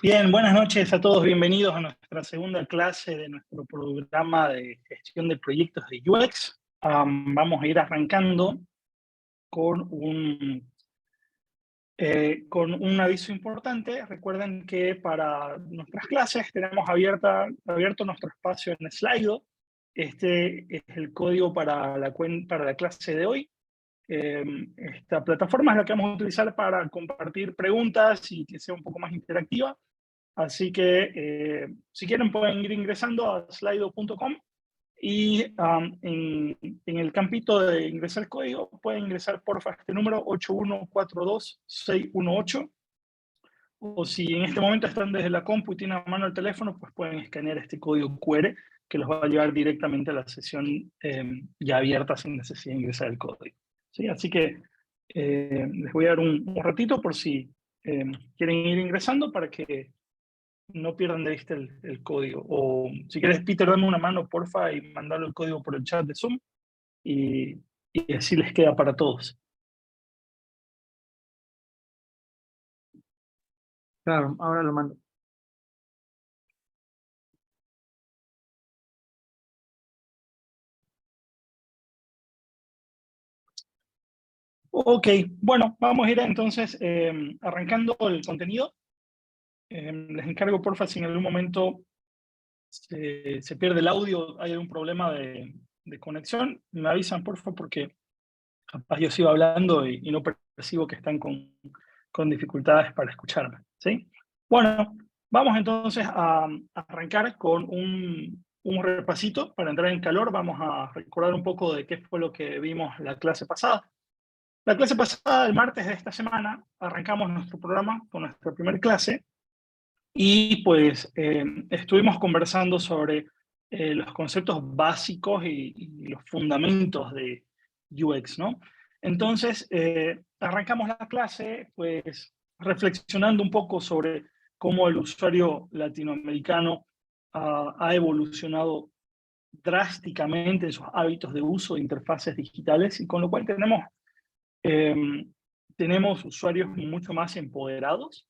Bien, buenas noches a todos, bienvenidos a nuestra segunda clase de nuestro programa de gestión de proyectos de UX. Vamos a ir arrancando con un aviso importante. Recuerden que para nuestras clases tenemos abierto nuestro espacio en Slido. Este es el código para la clase de hoy. Esta plataforma es la que vamos a utilizar para compartir preguntas y que sea un poco más interactiva. Así que si quieren pueden ir ingresando a slido.com y en el campito de ingresar el código pueden ingresar porfa este número 8142618, o si en este momento están desde la compu y tienen a mano el teléfono, pues pueden escanear este código QR que los va a llevar directamente a la sesión ya abierta sin necesidad de ingresar el código. ¿Sí? Así que les voy a dar un ratito por si quieren ir ingresando para que no pierdan de vista el código. O si quieres, Peter, dame una mano, porfa, y mandarle el código por el chat de Zoom y, y así les queda para todos. Claro, ahora lo mando. Ok, bueno, vamos a ir entonces arrancando el contenido. Les encargo, porfa, si en algún momento se pierde el audio, hay algún problema de conexión, me avisan, porfa, porque capaz yo sigo hablando y no percibo que están con dificultades para escucharme, ¿sí? Bueno, vamos entonces a arrancar con un repasito para entrar en calor. Vamos a recordar un poco de qué fue lo que vimos la clase pasada. La clase pasada, el martes de esta semana, arrancamos nuestro programa con nuestra primera clase y pues estuvimos conversando sobre los conceptos básicos y los fundamentos de UX, ¿no? Entonces, arrancamos la clase pues reflexionando un poco sobre cómo el usuario latinoamericano ha evolucionado drásticamente en sus hábitos de uso de interfaces digitales, y con lo cual tenemos usuarios mucho más empoderados,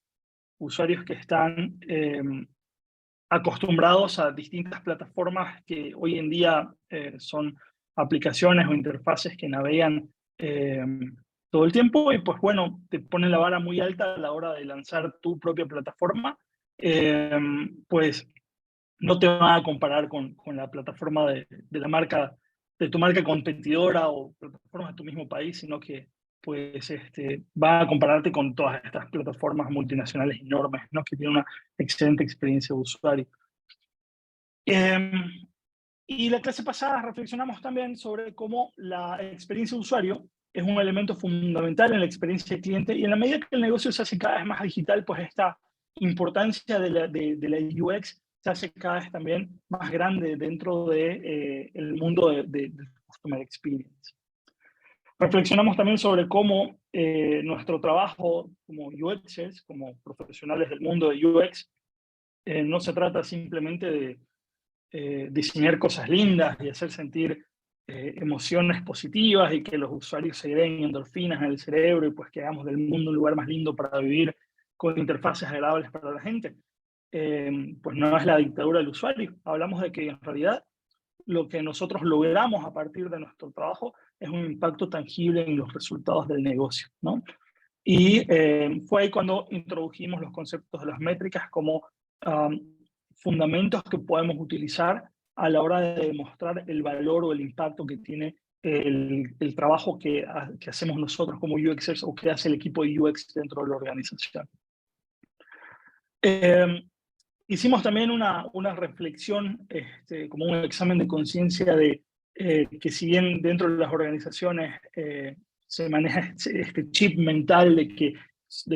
usuarios que están acostumbrados a distintas plataformas que hoy en día son aplicaciones o interfaces que navegan eh, todo el tiempo, y pues bueno, te ponen la vara muy alta a la hora de lanzar tu propia plataforma. Pues no te van a comparar con la plataforma de la marca, de tu marca competidora o plataformas de tu mismo país, sino que pues va a compararte con todas estas plataformas multinacionales enormes, ¿no? Que tienen una excelente experiencia de usuario. Eh, y la clase pasada reflexionamos también sobre cómo la experiencia de usuario es un elemento fundamental en la experiencia del cliente, y en la medida que el negocio se hace cada vez más digital, pues esta importancia de la UX se hace cada vez también más grande dentro de, el mundo del Customer Experience. Reflexionamos también sobre cómo nuestro trabajo como UXers, como profesionales del mundo de UX, no se trata simplemente de diseñar cosas lindas y hacer sentir emociones positivas y que los usuarios se den endorfinas en el cerebro y pues que hagamos del mundo un lugar más lindo para vivir con interfaces agradables para la gente. Pues no es la dictadura del usuario. Hablamos de que en realidad lo que nosotros logramos a partir de nuestro trabajo es un impacto tangible en los resultados del negocio, ¿no? Y fue ahí cuando introdujimos los conceptos de las métricas como um, fundamentos que podemos utilizar a la hora de demostrar el valor o el impacto que tiene el trabajo que hacemos nosotros como UXers o que hace el equipo de UX dentro de la organización. Hicimos también una reflexión, como un examen de conciencia de que si bien dentro de las organizaciones se maneja este chip mental de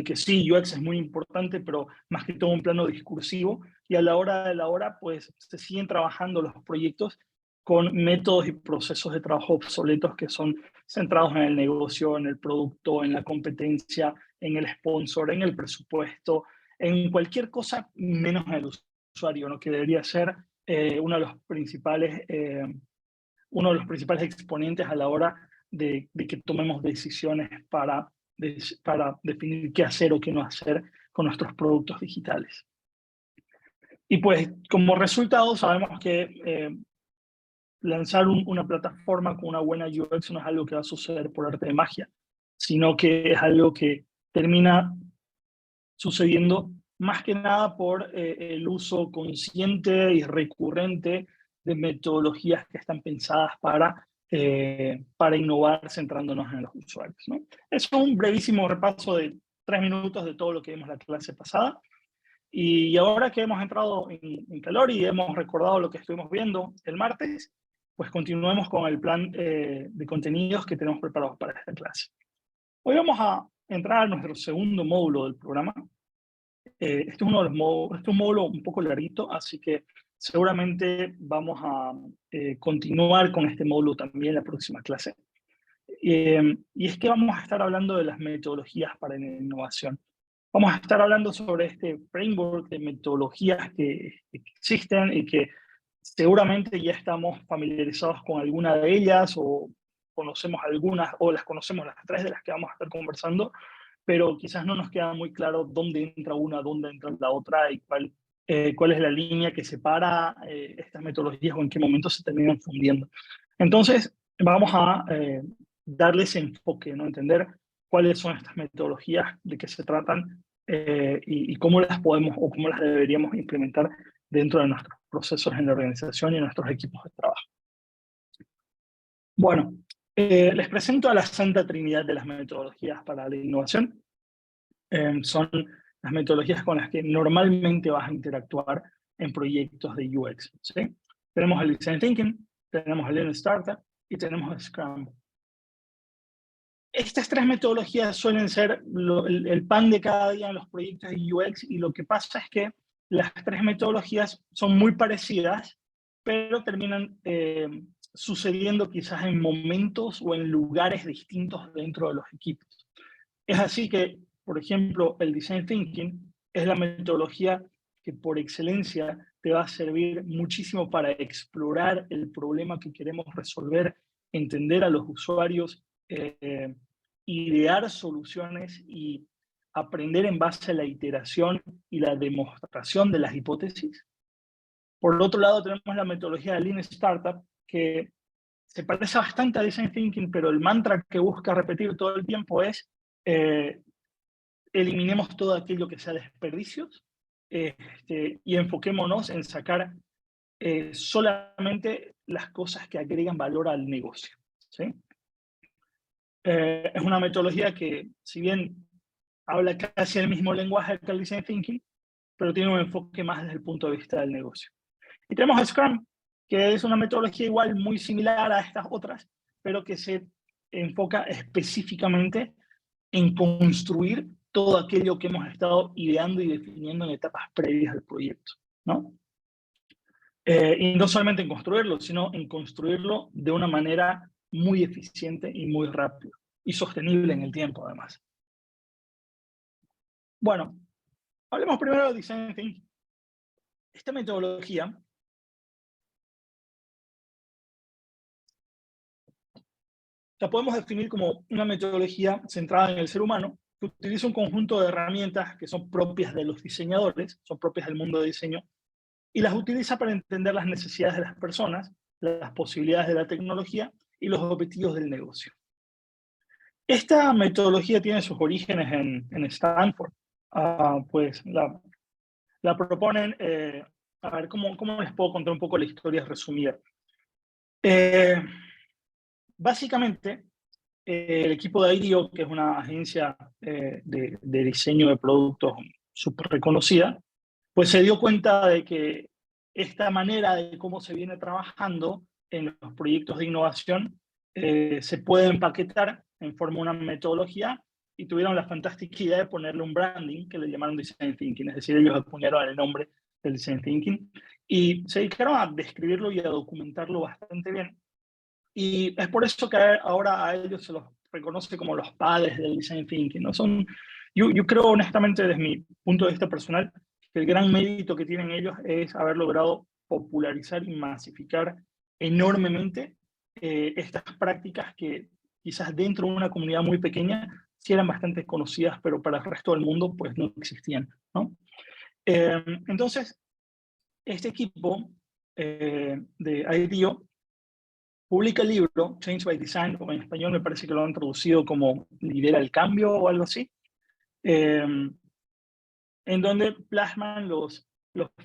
que sí, UX es muy importante, pero más que todo un plano discursivo, y a la hora de la hora, pues se siguen trabajando los proyectos con métodos y procesos de trabajo obsoletos que son centrados en el negocio, en el producto, en la competencia, en el sponsor, en el presupuesto, en cualquier cosa menos en el usuario, ¿no? Que debería ser uno de los principales exponentes a la hora de que tomemos decisiones para definir qué hacer o qué no hacer con nuestros productos digitales. Y pues como resultado sabemos que lanzar una plataforma con una buena UX no es algo que va a suceder por arte de magia, sino que es algo que termina sucediendo más que nada por el uso consciente y recurrente de metodologías que están pensadas para innovar centrándonos en los usuarios, ¿no? Eso es un brevísimo repaso de 3 minutos de todo lo que vimos la clase pasada. Y ahora que hemos entrado en calor y hemos recordado lo que estuvimos viendo el martes, pues continuemos con el plan de contenidos que tenemos preparados para esta clase. Hoy vamos a entrar a nuestro segundo módulo del programa. Este es uno de los módulos, este es un módulo un poco larguito, así que seguramente vamos a continuar con este módulo también en la próxima clase. Y es que vamos a estar hablando de las metodologías para la innovación. Vamos a estar hablando sobre este framework de metodologías que existen y que seguramente ya estamos familiarizados con alguna de ellas o conocemos algunas o las conocemos las 3 de las que vamos a estar conversando, pero quizás no nos queda muy claro dónde entra una, dónde entra la otra y cuál es la línea que separa estas metodologías o en qué momento se terminan fundiendo. Entonces, vamos a darle ese enfoque, ¿no? Entender cuáles son estas metodologías, de qué se tratan y cómo las podemos o cómo las deberíamos implementar dentro de nuestros procesos en la organización y en nuestros equipos de trabajo. Bueno, les presento a la Santa Trinidad de las metodologías para la innovación. Son las metodologías con las que normalmente vas a interactuar en proyectos de UX, ¿sí? Tenemos el Design Thinking, tenemos el Lean Startup y tenemos el Scrum. Estas 3 metodologías suelen ser el pan de cada día en los proyectos de UX, y lo que pasa es que las 3 metodologías son muy parecidas, pero terminan sucediendo quizás en momentos o en lugares distintos dentro de los equipos. Es así que, por ejemplo, el Design Thinking es la metodología que por excelencia te va a servir muchísimo para explorar el problema que queremos resolver, entender a los usuarios, idear soluciones y aprender en base a la iteración y la demostración de las hipótesis. Por otro lado, tenemos la metodología de Lean Startup, que se parece bastante a Design Thinking, pero el mantra que busca repetir todo el tiempo es eliminemos todo aquello que sea desperdicios y enfoquémonos en sacar solamente las cosas que agregan valor al negocio, ¿sí? Es una metodología que, si bien habla casi el mismo lenguaje que el Design Thinking, pero tiene un enfoque más desde el punto de vista del negocio. Y tenemos el Scrum, que es una metodología igual muy similar a estas otras, pero que se enfoca específicamente en construir todo aquello que hemos estado ideando y definiendo en etapas previas del proyecto, ¿no? Y no solamente en construirlo, sino en construirlo de una manera muy eficiente y muy rápida y sostenible en el tiempo, además. Bueno, hablemos primero de Design Thinking. Esta metodología la podemos definir como una metodología centrada en el ser humano, que utiliza un conjunto de herramientas que son propias de los diseñadores, son propias del mundo de diseño, y las utiliza para entender las necesidades de las personas, las posibilidades de la tecnología y los objetivos del negocio. Esta metodología tiene sus orígenes en Stanford. Pues la proponen, a ver, ¿cómo les puedo contar un poco la historia resumida? Básicamente, el equipo de IDEO, que es una agencia de diseño de productos súper reconocida, pues se dio cuenta de que esta manera de cómo se viene trabajando en los proyectos de innovación se puede empaquetar en forma de una metodología, y tuvieron la fantástica idea de ponerle un branding que le llamaron Design Thinking, es decir, ellos acuñaron el nombre del Design Thinking y se dedicaron a describirlo y a documentarlo bastante bien. Y es por eso que ahora a ellos se los reconoce como los padres del Design Thinking, ¿no? Yo creo honestamente, desde mi punto de vista personal, que el gran mérito que tienen ellos es haber logrado popularizar y masificar enormemente estas prácticas que quizás dentro de una comunidad muy pequeña sí eran bastante conocidas, pero para el resto del mundo pues no existían, ¿no? Entonces, este equipo de IDEO publica el libro Change by Design, o en español me parece que lo han traducido como Lidera el Cambio o algo así, en donde plasman los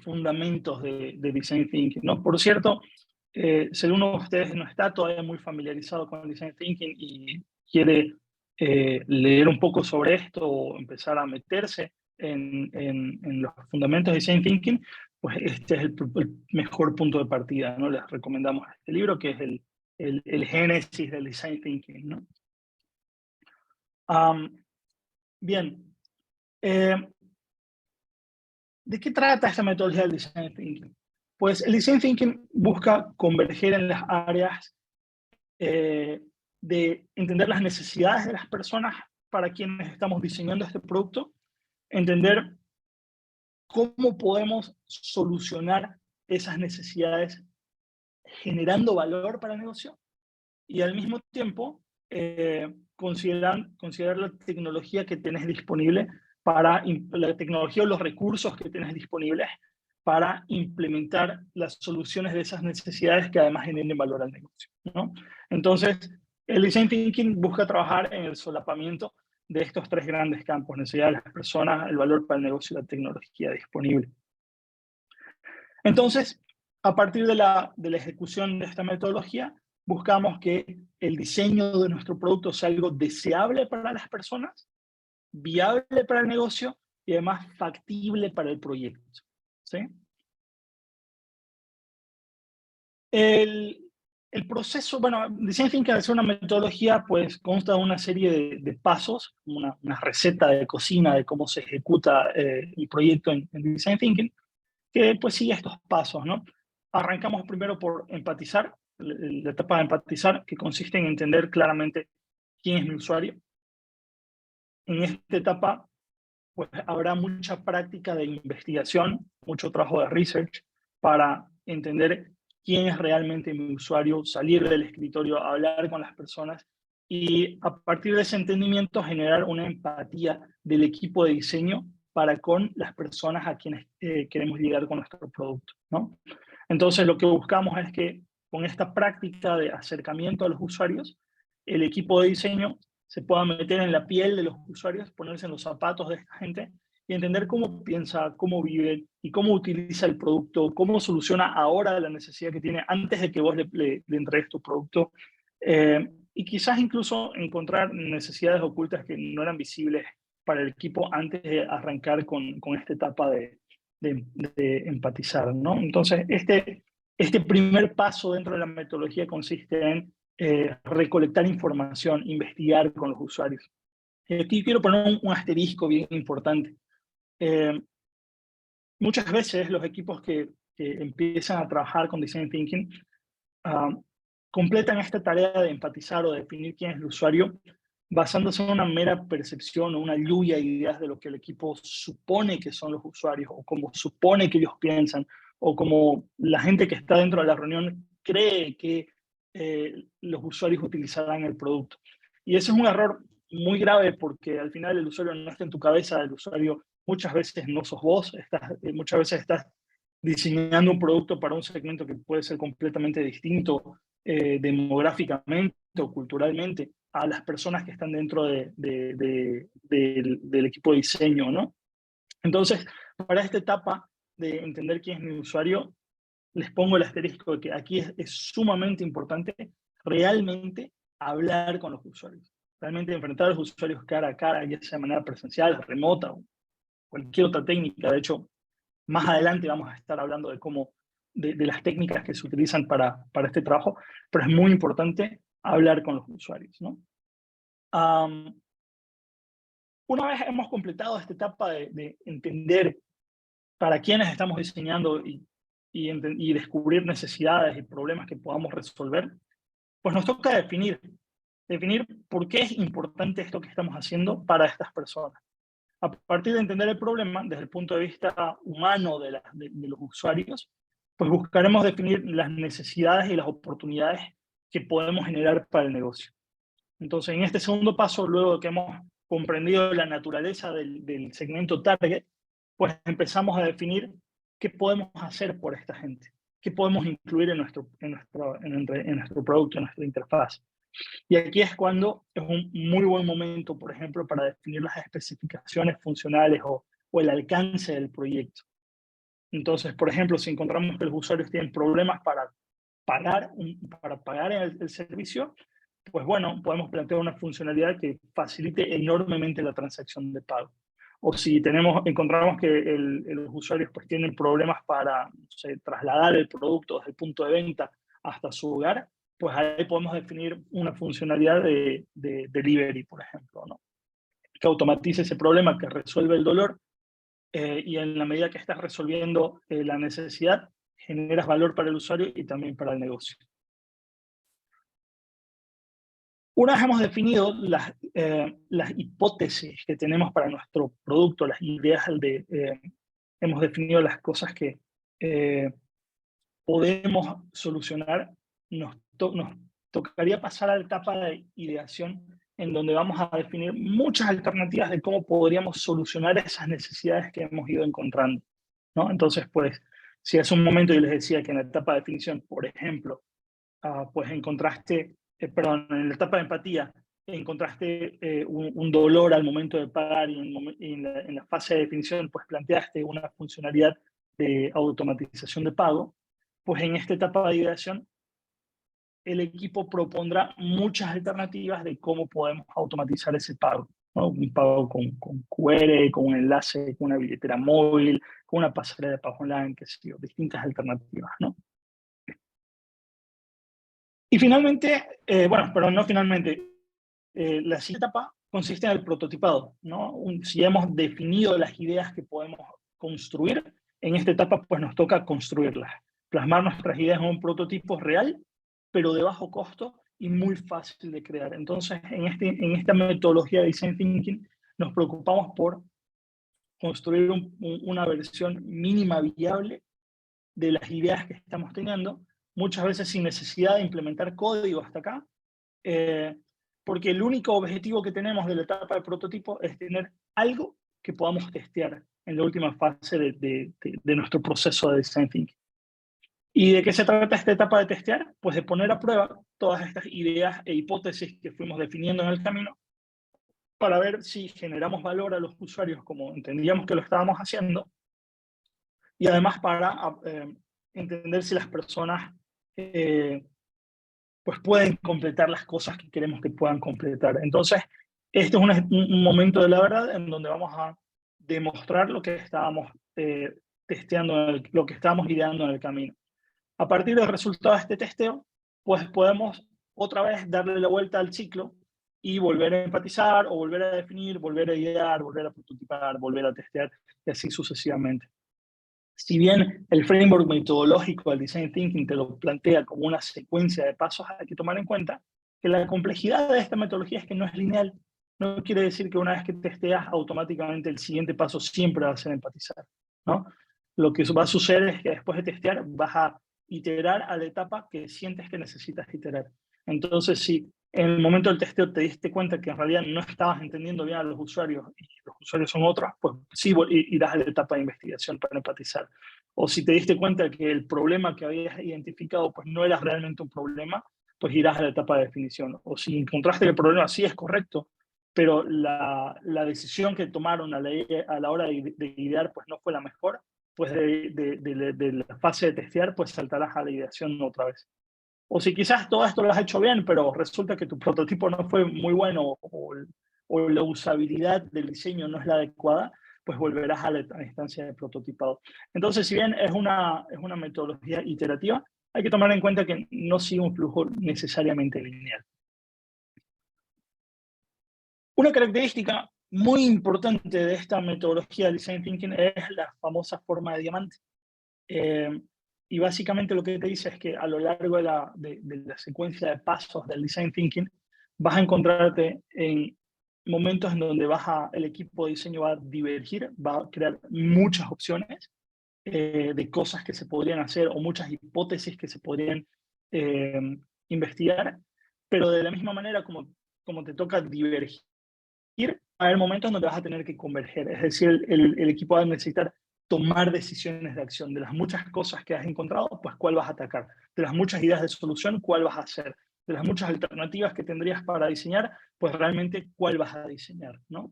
fundamentos de Design Thinking, ¿no? Por cierto, si alguno de ustedes no está todavía muy familiarizado con Design Thinking y quiere leer un poco sobre esto o empezar a meterse en los fundamentos de Design Thinking, pues este es el mejor punto de partida, ¿no? Les recomendamos este libro, que es el génesis del Design Thinking, ¿no? Bien. ¿De qué trata esta metodología del Design Thinking? Pues el Design Thinking busca converger en las áreas de entender las necesidades de las personas para quienes estamos diseñando este producto, entender cómo podemos solucionar esas necesidades generando valor para el negocio y al mismo tiempo considerar la tecnología que tienes disponible para la tecnología o los recursos que tienes disponibles para implementar las soluciones de esas necesidades que además generen valor al negocio, ¿no? Entonces, el Design Thinking busca trabajar en el solapamiento de estos tres grandes campos: necesidades de las personas, el valor para el negocio y la tecnología disponible. Entonces, a partir de la ejecución de esta metodología, buscamos que el diseño de nuestro producto sea algo deseable para las personas, viable para el negocio y además factible para el proyecto, ¿sí? El proceso, bueno, Design Thinking, al ser una metodología, pues consta de una serie de pasos, una receta de cocina de cómo se ejecuta el proyecto en Design Thinking, que pues sigue estos pasos, ¿no? Arrancamos primero por empatizar, la etapa de empatizar, que consiste en entender claramente quién es mi usuario. En esta etapa, pues habrá mucha práctica de investigación, mucho trabajo de research para entender quién es realmente mi usuario, salir del escritorio, hablar con las personas y a partir de ese entendimiento generar una empatía del equipo de diseño para con las personas a quienes queremos llegar con nuestro producto, ¿no? Entonces lo que buscamos es que con esta práctica de acercamiento a los usuarios, el equipo de diseño se pueda meter en la piel de los usuarios, ponerse en los zapatos de esta gente y entender cómo piensa, cómo vive y cómo utiliza el producto, cómo soluciona ahora la necesidad que tiene antes de que vos le entregues tu producto. Y quizás incluso encontrar necesidades ocultas que no eran visibles para el equipo antes de arrancar con esta etapa de empatizar, ¿no? Entonces, este primer paso dentro de la metodología consiste en recolectar información, investigar con los usuarios. Aquí quiero poner un asterisco bien importante. Muchas veces los equipos que empiezan a trabajar con Design Thinking completan esta tarea de empatizar o de definir quién es el usuario basándose en una mera percepción o una lluvia de ideas de lo que el equipo supone que son los usuarios o como supone que ellos piensan o como la gente que está dentro de la reunión cree que los usuarios utilizarán el producto. Y ese es un error muy grave porque al final el usuario no está en tu cabeza, el usuario muchas veces no sos vos, muchas veces estás diseñando un producto para un segmento que puede ser completamente distinto demográficamente o culturalmente a las personas que están dentro del equipo de diseño, ¿no? Entonces, para esta etapa de entender quién es mi usuario, les pongo el asterisco de que aquí es sumamente importante realmente hablar con los usuarios, realmente enfrentar a los usuarios cara a cara, ya sea de manera presencial, remota o cualquier otra técnica. De hecho, más adelante vamos a estar hablando de cómo, de las técnicas que se utilizan para este trabajo, pero es muy importante hablar con los usuarios, ¿no? Una vez hemos completado esta etapa de entender para quiénes estamos diseñando y descubrir necesidades y problemas que podamos resolver, pues nos toca definir por qué es importante esto que estamos haciendo para estas personas. A partir de entender el problema desde el punto de vista humano de los usuarios, pues buscaremos definir las necesidades y las oportunidades que podemos generar para el negocio. Entonces, en este segundo paso, luego de que hemos comprendido la naturaleza del segmento target, pues empezamos a definir ¿qué podemos hacer por esta gente? ¿Qué podemos incluir en nuestro producto, en nuestra interfaz? Y aquí es cuando es un muy buen momento, por ejemplo, para definir las especificaciones funcionales o el alcance del proyecto. Entonces, por ejemplo, si encontramos que los usuarios tienen problemas para pagar el servicio, pues bueno, podemos plantear una funcionalidad que facilite enormemente la transacción de pago. O si encontramos que los usuarios pues tienen problemas para, no sé, trasladar el producto desde el punto de venta hasta su hogar, pues ahí podemos definir una funcionalidad de delivery, por ejemplo, ¿no? Que automatice ese problema, que resuelve el dolor, y en la medida que estás resolviendo la necesidad, generas valor para el usuario y también para el negocio. Una vez hemos definido las hipótesis que tenemos para nuestro producto, las ideas hemos definido las cosas que podemos solucionar, nos tocaría pasar a la etapa de ideación, en donde vamos a definir muchas alternativas de cómo podríamos solucionar esas necesidades que hemos ido encontrando, ¿no? Entonces, pues, si hace un momento yo les decía que en la etapa de definición, por ejemplo, pues encontraste, en la etapa de empatía, encontraste un dolor al momento de pagar, y en la fase de definición, pues planteaste una funcionalidad de automatización de pago, pues en esta etapa de ideación el equipo propondrá muchas alternativas de cómo podemos automatizar ese pago, ¿no? Un pago con QR, con un enlace, con una billetera móvil, con una pasarela de pago online, qué sé yo, distintas alternativas, ¿no? Y finalmente, no finalmente, la siguiente etapa consiste en el prototipado, ¿no? Si hemos definido las ideas que podemos construir, en esta etapa pues nos toca construirlas, plasmar nuestras ideas en un prototipo real, pero de bajo costo y muy fácil de crear. Entonces, en esta metodología de Design Thinking, nos preocupamos por construir una versión mínima viable de las ideas que estamos teniendo, muchas veces sin necesidad de implementar código hasta acá, porque el único objetivo que tenemos de la etapa de prototipo es tener algo que podamos testear en la última fase de nuestro proceso de Design Thinking. ¿Y de qué se trata esta etapa de testear? Pues de poner a prueba todas estas ideas e hipótesis que fuimos definiendo en el camino, para ver si generamos valor a los usuarios como entendíamos que lo estábamos haciendo, y además para entender si las personas pues pueden completar las cosas que queremos que puedan completar. Entonces, este es un momento de la verdad en donde vamos a demostrar lo que estábamos testeando, lo que estábamos ideando en el camino. A partir del resultado de este testeo, pues podemos otra vez darle la vuelta al ciclo y volver a empatizar, o volver a definir, volver a idear, volver a prototipar, volver a testear, y así sucesivamente. Si bien el framework metodológico del Design Thinking te lo plantea como una secuencia de pasos, hay que tomar en cuenta que la complejidad de esta metodología es que no es lineal. No quiere decir que una vez que testeas, automáticamente el siguiente paso siempre va a ser empatizar, ¿no? Lo que va a suceder es que después de testear vas a iterar a la etapa que sientes que necesitas iterar. Entonces, si en el momento del testeo te diste cuenta que en realidad no estabas entendiendo bien a los usuarios y los usuarios son otros, pues sí irás a la etapa de investigación para empatizar. O si te diste cuenta que el problema que habías identificado pues no era realmente un problema, pues irás a la etapa de definición. O si encontraste que el problema sí es correcto, pero la decisión que tomaron a la hora de idear pues no fue la mejor, pues de la fase de testear pues saltarás a la ideación otra vez. O si quizás todo esto lo has hecho bien, pero resulta que tu prototipo no fue muy bueno, o la usabilidad del diseño no es la adecuada, pues volverás a la instancia de prototipado. Entonces, si bien es una metodología iterativa, hay que tomar en cuenta que no sigue un flujo necesariamente lineal. Una característica muy importante de esta metodología de Design Thinking es la famosa forma de diamante. Y básicamente lo que te dice es que a lo largo de la secuencia de pasos del Design Thinking vas a encontrarte en momentos en donde el equipo de diseño va a divergir, va a crear muchas opciones de cosas que se podrían hacer, o muchas hipótesis que se podrían investigar, pero de la misma manera como te toca divergir, va a haber momentos donde vas a tener que converger, es decir, el equipo va a necesitar tomar decisiones de acción. De las muchas cosas que has encontrado, pues cuál vas a atacar. De las muchas ideas de solución, cuál vas a hacer. De las muchas alternativas que tendrías para diseñar, pues realmente cuál vas a diseñar, ¿no?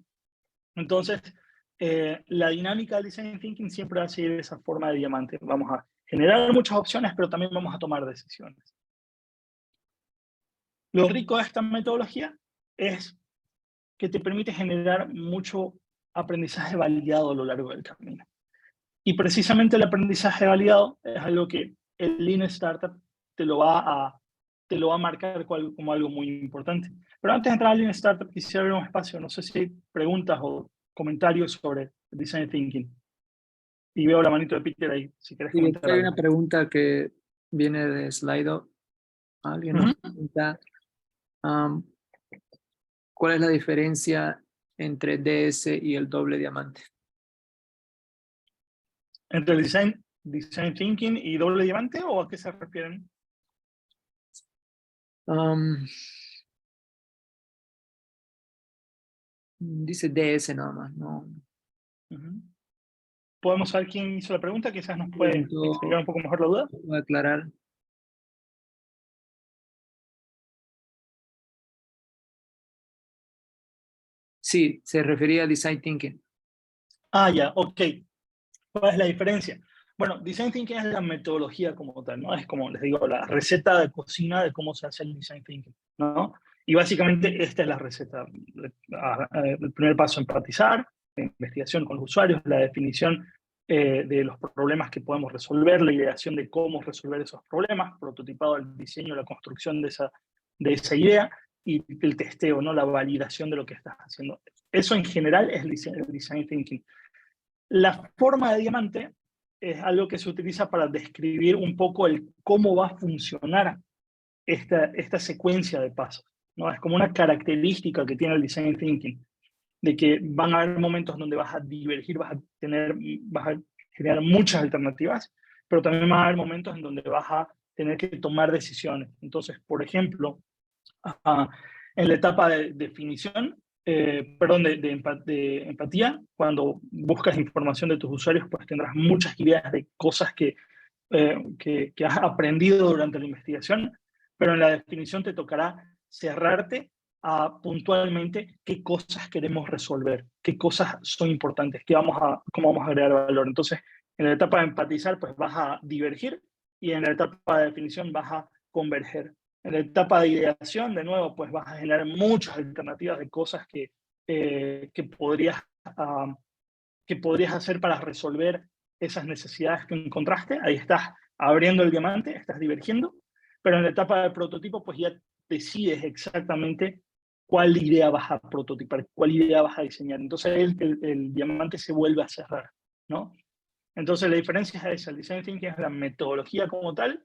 Entonces, la dinámica del Design Thinking siempre va a seguir esa forma de diamante. Vamos a generar muchas opciones, pero también vamos a tomar decisiones. Lo rico de esta metodología es que te permite generar mucho aprendizaje validado a lo largo del camino. Y precisamente el aprendizaje validado es algo que el Lean Startup te lo va a marcar como algo muy importante. Pero antes de entrar al Lean Startup, quisiera abrir un espacio. No sé si hay preguntas o comentarios sobre Design Thinking. Y veo la manito de Peter ahí, si querés Y comentar hay algo. una pregunta que viene de Slido. Alguien nos pregunta, ¿cuál es la diferencia entre DS y el doble diamante? ¿Entre el design Thinking y doble diamante o a qué se refieren? Dice DS nada más, no. ¿Podemos saber quién hizo la pregunta? Quizás nos puede explicar un poco mejor la duda. Voy a aclarar. Sí, se refería a Design Thinking. Ah, ya, ok. ¿Cuál es la diferencia? Bueno, Design Thinking es la metodología como tal, ¿no? Es como les digo, la receta de cocina de cómo se hace el Design Thinking, ¿no? Y básicamente esta es la receta. El primer paso, empatizar, la investigación con los usuarios, la definición de los problemas que podemos resolver, la ideación de cómo resolver esos problemas, prototipado el diseño, la construcción de esa idea y el testeo, ¿no? La validación de lo que estás haciendo. Eso en general es el Design Thinking. La forma de diamante es algo que se utiliza para describir un poco el cómo va a funcionar esta secuencia de pasos, ¿no? Es como una característica que tiene el Design Thinking, de que van a haber momentos donde vas a divergir, vas a generar muchas alternativas, pero también van a haber momentos en donde vas a tener que tomar decisiones. Entonces, por ejemplo, en la etapa de definición, de empatía, cuando buscas información de tus usuarios, pues tendrás muchas ideas de cosas que has aprendido durante la investigación, pero en la definición te tocará cerrarte a puntualmente qué cosas queremos resolver, qué cosas son importantes, cómo vamos a agregar valor. Entonces, en la etapa de empatizar, pues vas a divergir y en la etapa de definición vas a converger. En la etapa de ideación, de nuevo, pues vas a generar muchas alternativas de cosas que podrías hacer para resolver esas necesidades que encontraste. Ahí estás abriendo el diamante, estás divergiendo, pero en la etapa de prototipo, pues ya decides exactamente cuál idea vas a prototipar, cuál idea vas a diseñar. Entonces el diamante se vuelve a cerrar, ¿no? Entonces la diferencia es esa, el Design Thinking es la metodología como tal,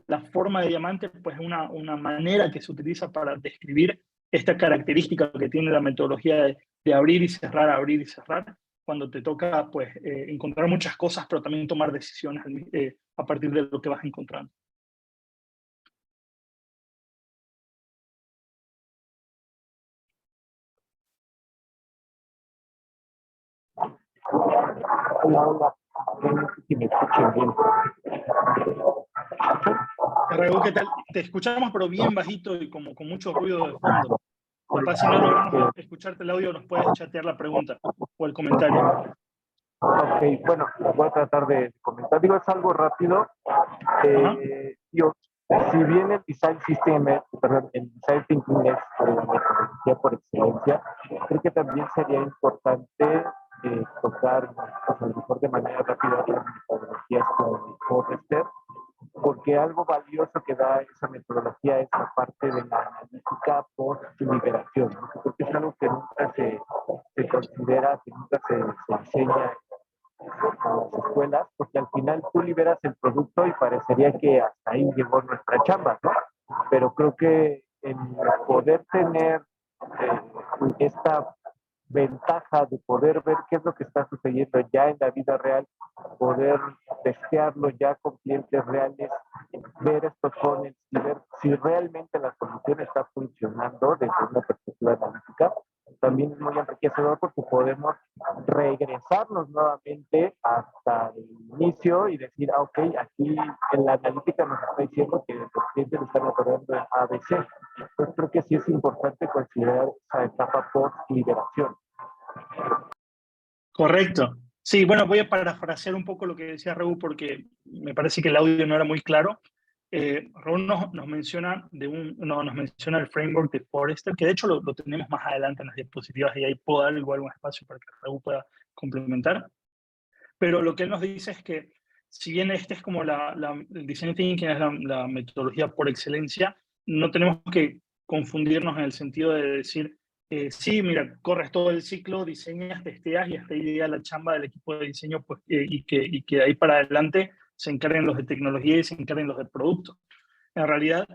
la forma de diamante pues es una manera que se utiliza para describir esta característica que tiene la metodología de abrir y cerrar, cuando te toca pues encontrar muchas cosas, pero también tomar decisiones a partir de lo que vas encontrando. Hola. No sé si me escuchan bien. Raúl, ¿qué tal? Te escuchamos, pero bien bajito y como con mucho ruido de fondo. Capaz si no logramos escucharte el audio, nos puedes chatear la pregunta o el comentario. Ok, bueno, voy a tratar de comentar. Digo, es algo rápido. Si bien el Design System, el Design Thinking es la metodología por excelencia, creo que también sería importante tocar, pues, a lo mejor de manera rápida, otras metodologías como Forrester, porque algo valioso que da esa metodología es la parte de la analítica post-liberación, ¿no? Porque es algo que nunca se considera, que nunca se enseña en las escuelas, porque al final tú liberas el producto y parecería que hasta ahí llegó nuestra chamba, ¿no? Pero creo que en poder tener esta ventaja de poder ver qué es lo que está sucediendo ya en la vida real, poder testearlo ya con clientes reales, ver estos funnels y ver si realmente la solución está funcionando desde una perspectiva analítica, también es muy enriquecedor porque podemos regresarnos nuevamente hasta el inicio y decir, ah, ok, aquí en la analítica nos está diciendo que los clientes están operando en ABC. Entonces creo que sí es importante considerar esa etapa post-liberación. Correcto. Sí, bueno, voy a parafrasear un poco lo que decía Raúl porque me parece que el audio no era muy claro. Raúl nos menciona nos menciona el framework de Forrester, que de hecho lo tenemos más adelante en las diapositivas y ahí puedo dar igual un espacio para que Raúl pueda complementar. Pero lo que él nos dice es que si bien este es como el Design Thinking es la metodología por excelencia, no tenemos que confundirnos en el sentido de decir, sí, mira, corres todo el ciclo, diseñas, testeas y hasta ahí llega la chamba del equipo de diseño pues, y que de ahí para adelante se encarguen los de tecnología y se encarguen los de producto. En realidad,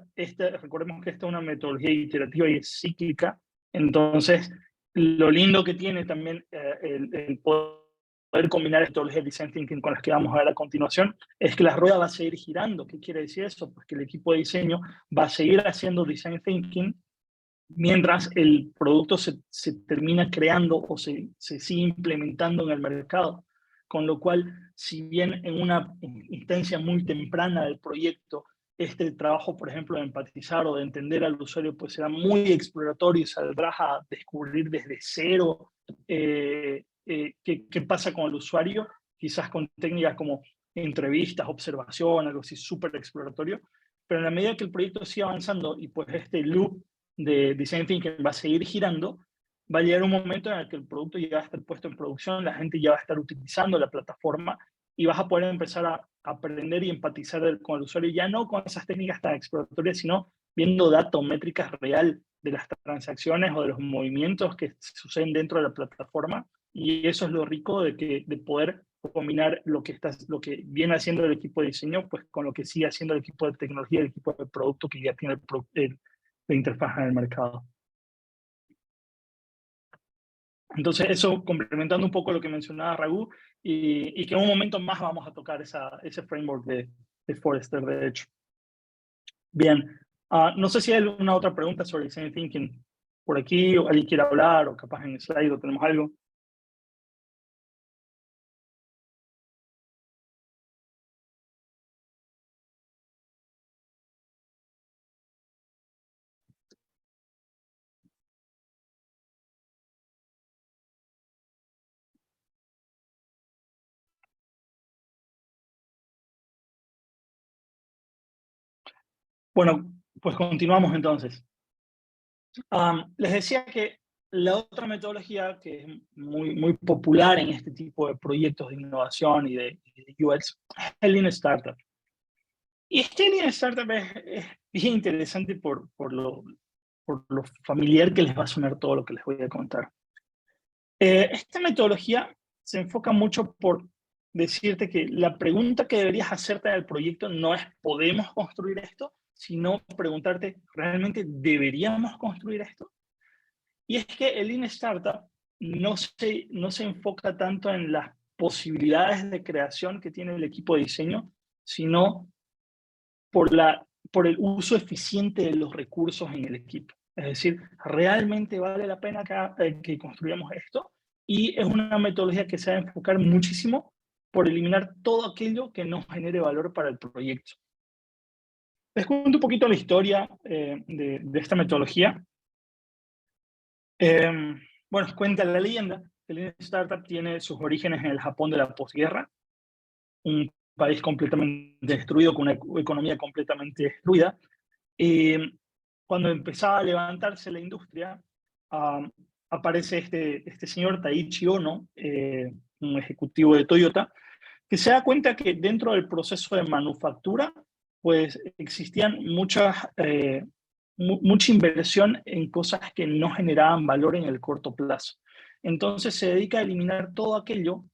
recordemos que esta es una metodología iterativa y es cíclica, entonces lo lindo que tiene también el poder combinar metodologías de Design Thinking con las que vamos a ver a continuación, es que la rueda va a seguir girando. ¿Qué quiere decir eso? Pues que el equipo de diseño va a seguir haciendo Design Thinking mientras el producto se termina creando o se sigue implementando en el mercado. Con lo cual, si bien en una instancia muy temprana del proyecto, este trabajo, por ejemplo, de empatizar o de entender al usuario, pues será muy exploratorio y saldrás a descubrir desde cero qué pasa con el usuario, quizás con técnicas como entrevistas, observación, algo así súper exploratorio, pero en la medida que el proyecto sigue avanzando y pues este loop de Design Thinking va a seguir girando, va a llegar un momento en el que el producto ya va a estar puesto en producción, la gente ya va a estar utilizando la plataforma y vas a poder empezar a aprender y empatizar con el usuario, ya no con esas técnicas tan exploratorias, sino viendo datos o métricas real de las transacciones o de los movimientos que suceden dentro de la plataforma. Y eso es lo rico de poder combinar lo que viene haciendo el equipo de diseño pues con lo que sigue haciendo el equipo de tecnología, el equipo de producto que ya tiene la interfaz en el mercado. Entonces eso complementando un poco lo que mencionaba Raúl y que en un momento más vamos a tocar ese framework de Forrester, de hecho. Bien, no sé si hay alguna otra pregunta sobre Design Thinking por aquí, o alguien quiere hablar, o capaz en el slide o tenemos algo. Bueno, pues continuamos entonces. Les decía que la otra metodología que es muy popular en este tipo de proyectos de innovación y de UX es el Lean Startup. Y este Lean Startup es bien interesante por lo familiar que les va a sonar todo lo que les voy a contar. Esta metodología se enfoca mucho por decirte que la pregunta que deberías hacerte del proyecto no es ¿podemos construir esto?, sino preguntarte ¿realmente deberíamos construir esto? Y es que el Lean Startup no se enfoca tanto en las posibilidades de creación que tiene el equipo de diseño, sino por el uso eficiente de los recursos en el equipo. Es decir, ¿realmente vale la pena que construyamos esto? Y es una metodología que se va a enfocar muchísimo por eliminar todo aquello que no genere valor para el proyecto. Les cuento un poquito la historia de esta metodología. Bueno, cuenta la leyenda que el Startup tiene sus orígenes en el Japón de la posguerra, un país completamente destruido, con una economía completamente destruida. Cuando empezaba a levantarse la industria, aparece este señor Taiichi Ohno, un ejecutivo de Toyota, que se da cuenta que dentro del proceso de manufactura, pues existían mucha inversión en cosas que no generaban valor en el corto plazo. Entonces se dedica a eliminar todo aquello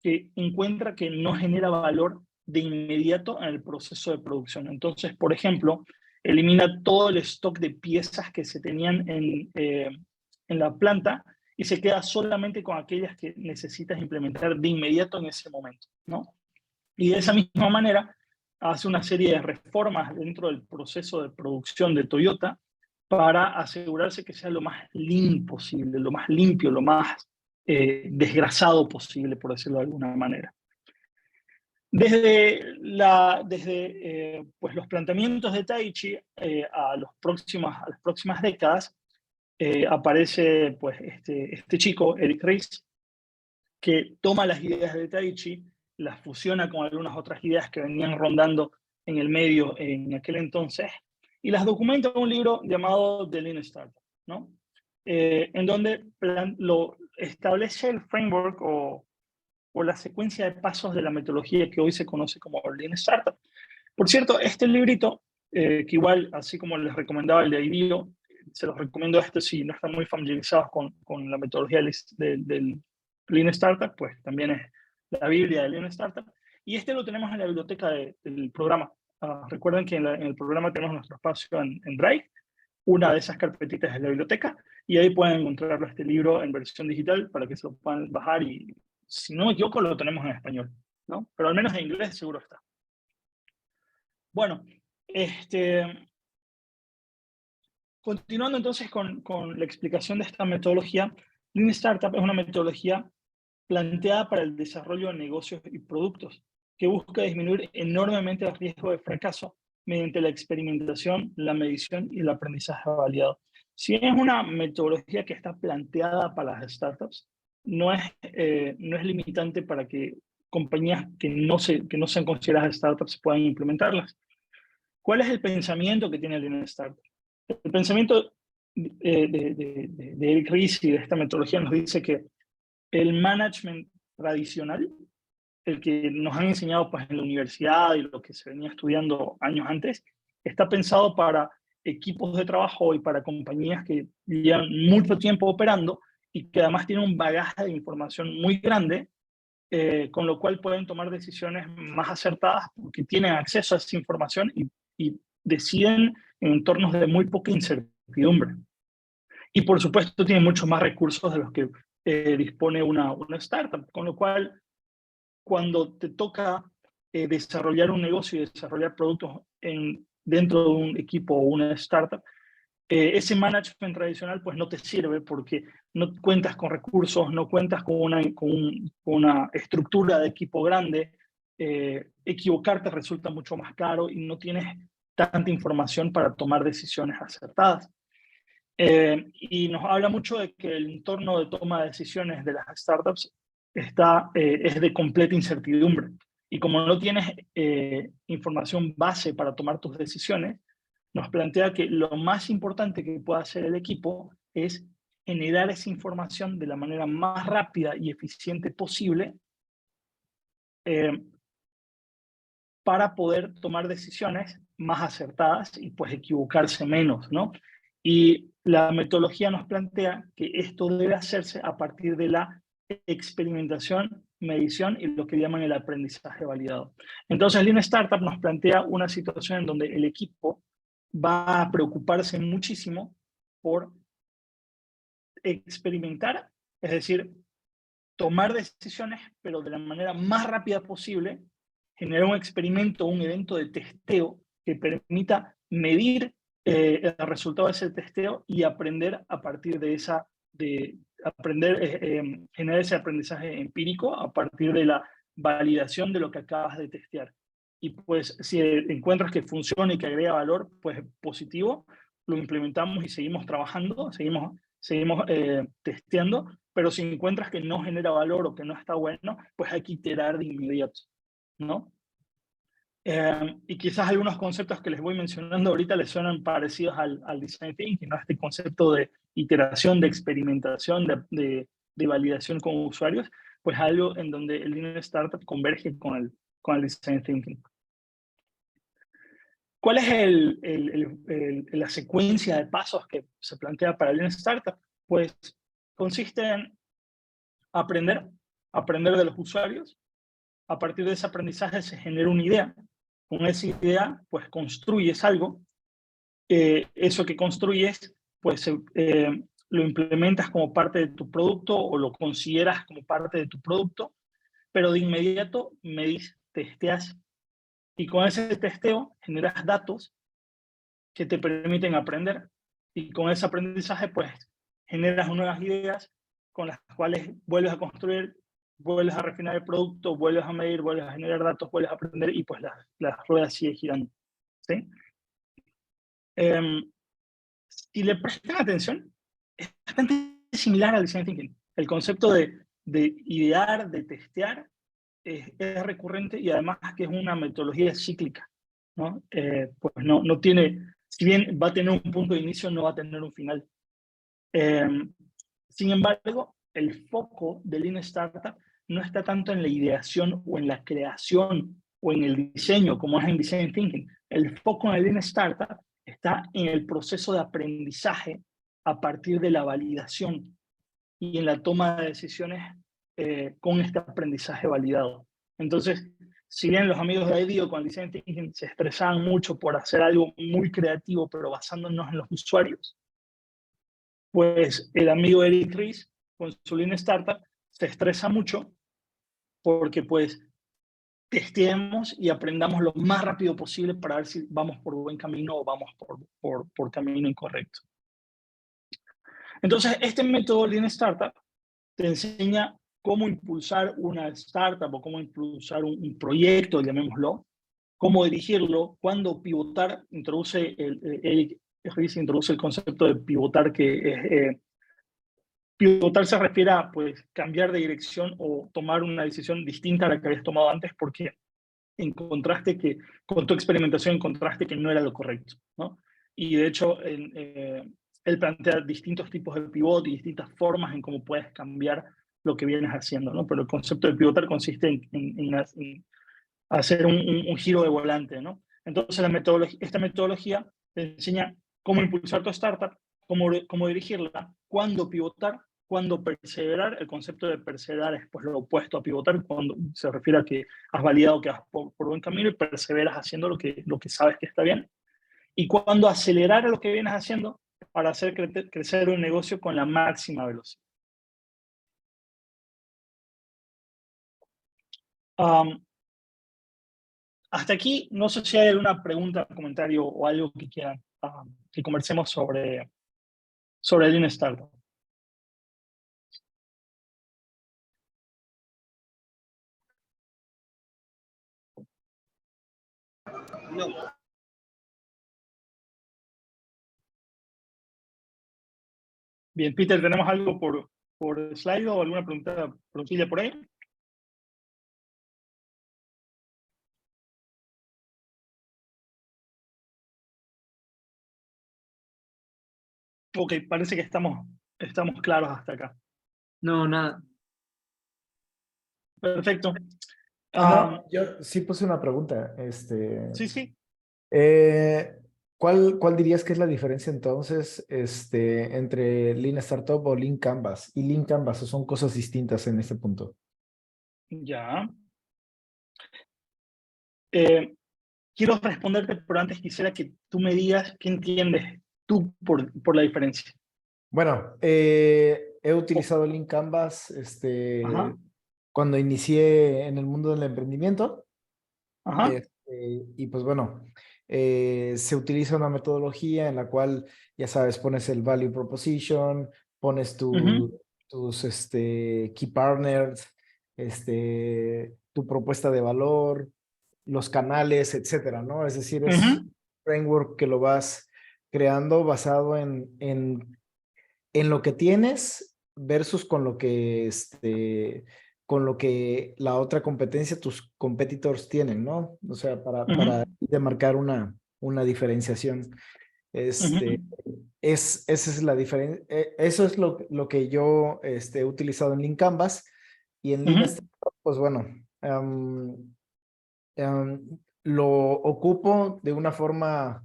que encuentra que no genera valor de inmediato en el proceso de producción. Entonces, por ejemplo, elimina todo el stock de piezas que se tenían en la planta y se queda solamente con aquellas que necesitas implementar de inmediato en ese momento, ¿no? Y de esa misma manera hace una serie de reformas dentro del proceso de producción de Toyota para asegurarse que sea lo más lean posible, lo más limpio, lo más desgrasado posible, por decirlo de alguna manera. Desde pues los planteamientos de Tai Chi a las próximas décadas, aparece pues este chico, Eric Ries, que toma las ideas de Tai Chi, las fusiona con algunas otras ideas que venían rondando en el medio en aquel entonces, y las documenta en un libro llamado The Lean Startup, ¿no? En donde lo establece el framework o la secuencia de pasos de la metodología que hoy se conoce como Lean Startup. Por cierto, este librito, que igual, así como les recomendaba el de IDEO, se los recomiendo si no están muy familiarizados con la metodología del Lean Startup, pues también es la Biblia del Lean Startup. Y este lo tenemos en la biblioteca del programa. Recuerden que en el programa tenemos nuestro espacio en Drive. Una de esas carpetitas es la biblioteca, y ahí pueden encontrarlo este libro en versión digital para que se lo puedan bajar, y si no me equivoco lo tenemos en español, ¿no? Pero al menos en inglés seguro está. Bueno, continuando entonces con la explicación de esta metodología, Lean Startup es una metodología planteada para el desarrollo de negocios y productos, que busca disminuir enormemente el riesgo de fracaso mediante la experimentación, la medición y el aprendizaje validado. Si bien es una metodología que está planteada para las startups, no es limitante para que compañías que no sean consideradas startups puedan implementarlas. ¿Cuál es el pensamiento que tiene el Lean Startup? El pensamiento de Eric Ries y de esta metodología nos dice que el management tradicional, el que nos han enseñado pues, en la universidad y lo que se venía estudiando años antes, está pensado para equipos de trabajo y para compañías que llevan mucho tiempo operando y que además tienen un bagaje de información muy grande, con lo cual pueden tomar decisiones más acertadas porque tienen acceso a esa información y deciden en entornos de muy poca incertidumbre. Y por supuesto tienen muchos más recursos de los que dispone una startup, con lo cual cuando te toca desarrollar un negocio y desarrollar productos dentro de un equipo o una startup, ese management tradicional pues no te sirve porque no cuentas con recursos, no cuentas con una estructura de equipo grande, equivocarte resulta mucho más caro y no tienes tanta información para tomar decisiones acertadas. Y nos habla mucho de que el entorno de toma de decisiones de las startups es de completa incertidumbre. Y como no tienes información base para tomar tus decisiones, nos plantea que lo más importante que puede hacer el equipo es generar esa información de la manera más rápida y eficiente posible para poder tomar decisiones más acertadas y pues equivocarse menos, ¿no? Y la metodología nos plantea que esto debe hacerse a partir de la experimentación, medición y lo que llaman el aprendizaje validado. Entonces, Lean Startup nos plantea una situación en donde el equipo va a preocuparse muchísimo por experimentar, es decir, tomar decisiones, pero de la manera más rápida posible, generar un experimento, un evento de testeo que permita medir el resultado de ese testeo y aprender a partir de generar ese aprendizaje empírico a partir de la validación de lo que acabas de testear. Y pues si encuentras que funciona y que agrega valor, pues positivo, lo implementamos y seguimos trabajando, seguimos testeando, pero si encuentras que no genera valor o que no está bueno, pues hay que iterar de inmediato, ¿no? Y quizás algunos conceptos que les voy mencionando ahorita les suenan parecidos al Design Thinking, ¿no? Este concepto de iteración, de experimentación, de validación con usuarios, pues algo en donde el Lean Startup converge con el Design Thinking. ¿Cuál es la secuencia de pasos que se plantea para el Lean Startup? Pues consiste en aprender de los usuarios. A partir de ese aprendizaje se genera una idea. Con esa idea, pues construyes algo. Eso que construyes, pues lo implementas como parte de tu producto o lo consideras como parte de tu producto, pero de inmediato medís, testeas, y con ese testeo generas datos que te permiten aprender. Y con ese aprendizaje, pues generas nuevas ideas con las cuales vuelves a construir, vuelves a refinar el producto, vuelves a medir, vuelves a generar datos, vuelves a aprender y pues la rueda sigue girando. ¿Sí? Si le prestan atención, es bastante similar al design thinking. El concepto de idear, de testear, es recurrente y además que es una metodología cíclica, ¿no? Pues no tiene, si bien va a tener un punto de inicio, no va a tener un final. Sin embargo, el foco del Lean Startup no está tanto en la ideación o en la creación o en el diseño, como es en Design Thinking. El foco en el Lean Startup está en el proceso de aprendizaje a partir de la validación y en la toma de decisiones con este aprendizaje validado. Entonces, si bien los amigos de IDEO con el Design Thinking se estresaban mucho por hacer algo muy creativo, pero basándonos en los usuarios, pues el amigo Eric Ries con su Lean Startup se estresa mucho porque pues testeemos y aprendamos lo más rápido posible para ver si vamos por buen camino o vamos por camino incorrecto. Entonces, este método Lean Startup te enseña cómo impulsar una startup o cómo impulsar un proyecto, llamémoslo, cómo dirigirlo, cuándo pivotar. Introduce Eric Ries introduce el concepto de pivotar, que es pivotar se refiere a pues, cambiar de dirección o tomar una decisión distinta a la que habías tomado antes porque encontraste que, con tu experimentación encontraste que no era lo correcto, ¿no? Y de hecho, él plantea distintos tipos de pivot y distintas formas en cómo puedes cambiar lo que vienes haciendo, ¿no? Pero el concepto de pivotar consiste en hacer un giro de volante, ¿no? Entonces, esta metodología te enseña cómo impulsar tu startup, cómo dirigirla, cuándo pivotar, cuándo perseverar. El concepto de perseverar es pues, lo opuesto a pivotar, cuando se refiere a que has validado que vas por buen camino y perseveras haciendo lo que sabes que está bien. Y cuándo acelerar lo que vienes haciendo para hacer crecer un negocio con la máxima velocidad. Hasta aquí, no sé si hay alguna pregunta, comentario o algo que quieran que conversemos sobre el Lean Startup. No. Bien, Peter, ¿tenemos algo por slide o alguna preguntilla por ahí? Ok, parece que estamos claros hasta acá. No, nada. Perfecto. No, yo sí puse una pregunta. Sí. ¿Cuál dirías que es la diferencia entonces entre Lean Startup o Lean Canvas? Y Lean Canvas, ¿o son cosas distintas en este punto? Ya. Quiero responderte, pero antes quisiera que tú me digas qué entiendes tú por la diferencia. Bueno, he utilizado Lean Canvas Ajá. cuando inicié en el mundo del emprendimiento. Ajá. Y pues bueno, se utiliza una metodología en la cual, ya sabes, pones el value proposition, pones tus key partners, tu propuesta de valor, los canales, etcétera, ¿no? Es decir, es un framework que lo vas creando basado en lo que tienes versus con lo que la otra competencia, tus competitors tienen, ¿no? O sea, para demarcar una diferenciación. Esa es la diferencia. Eso es lo que yo he utilizado en Lean Canvas y en Lean Startup, pues bueno, lo ocupo de una forma,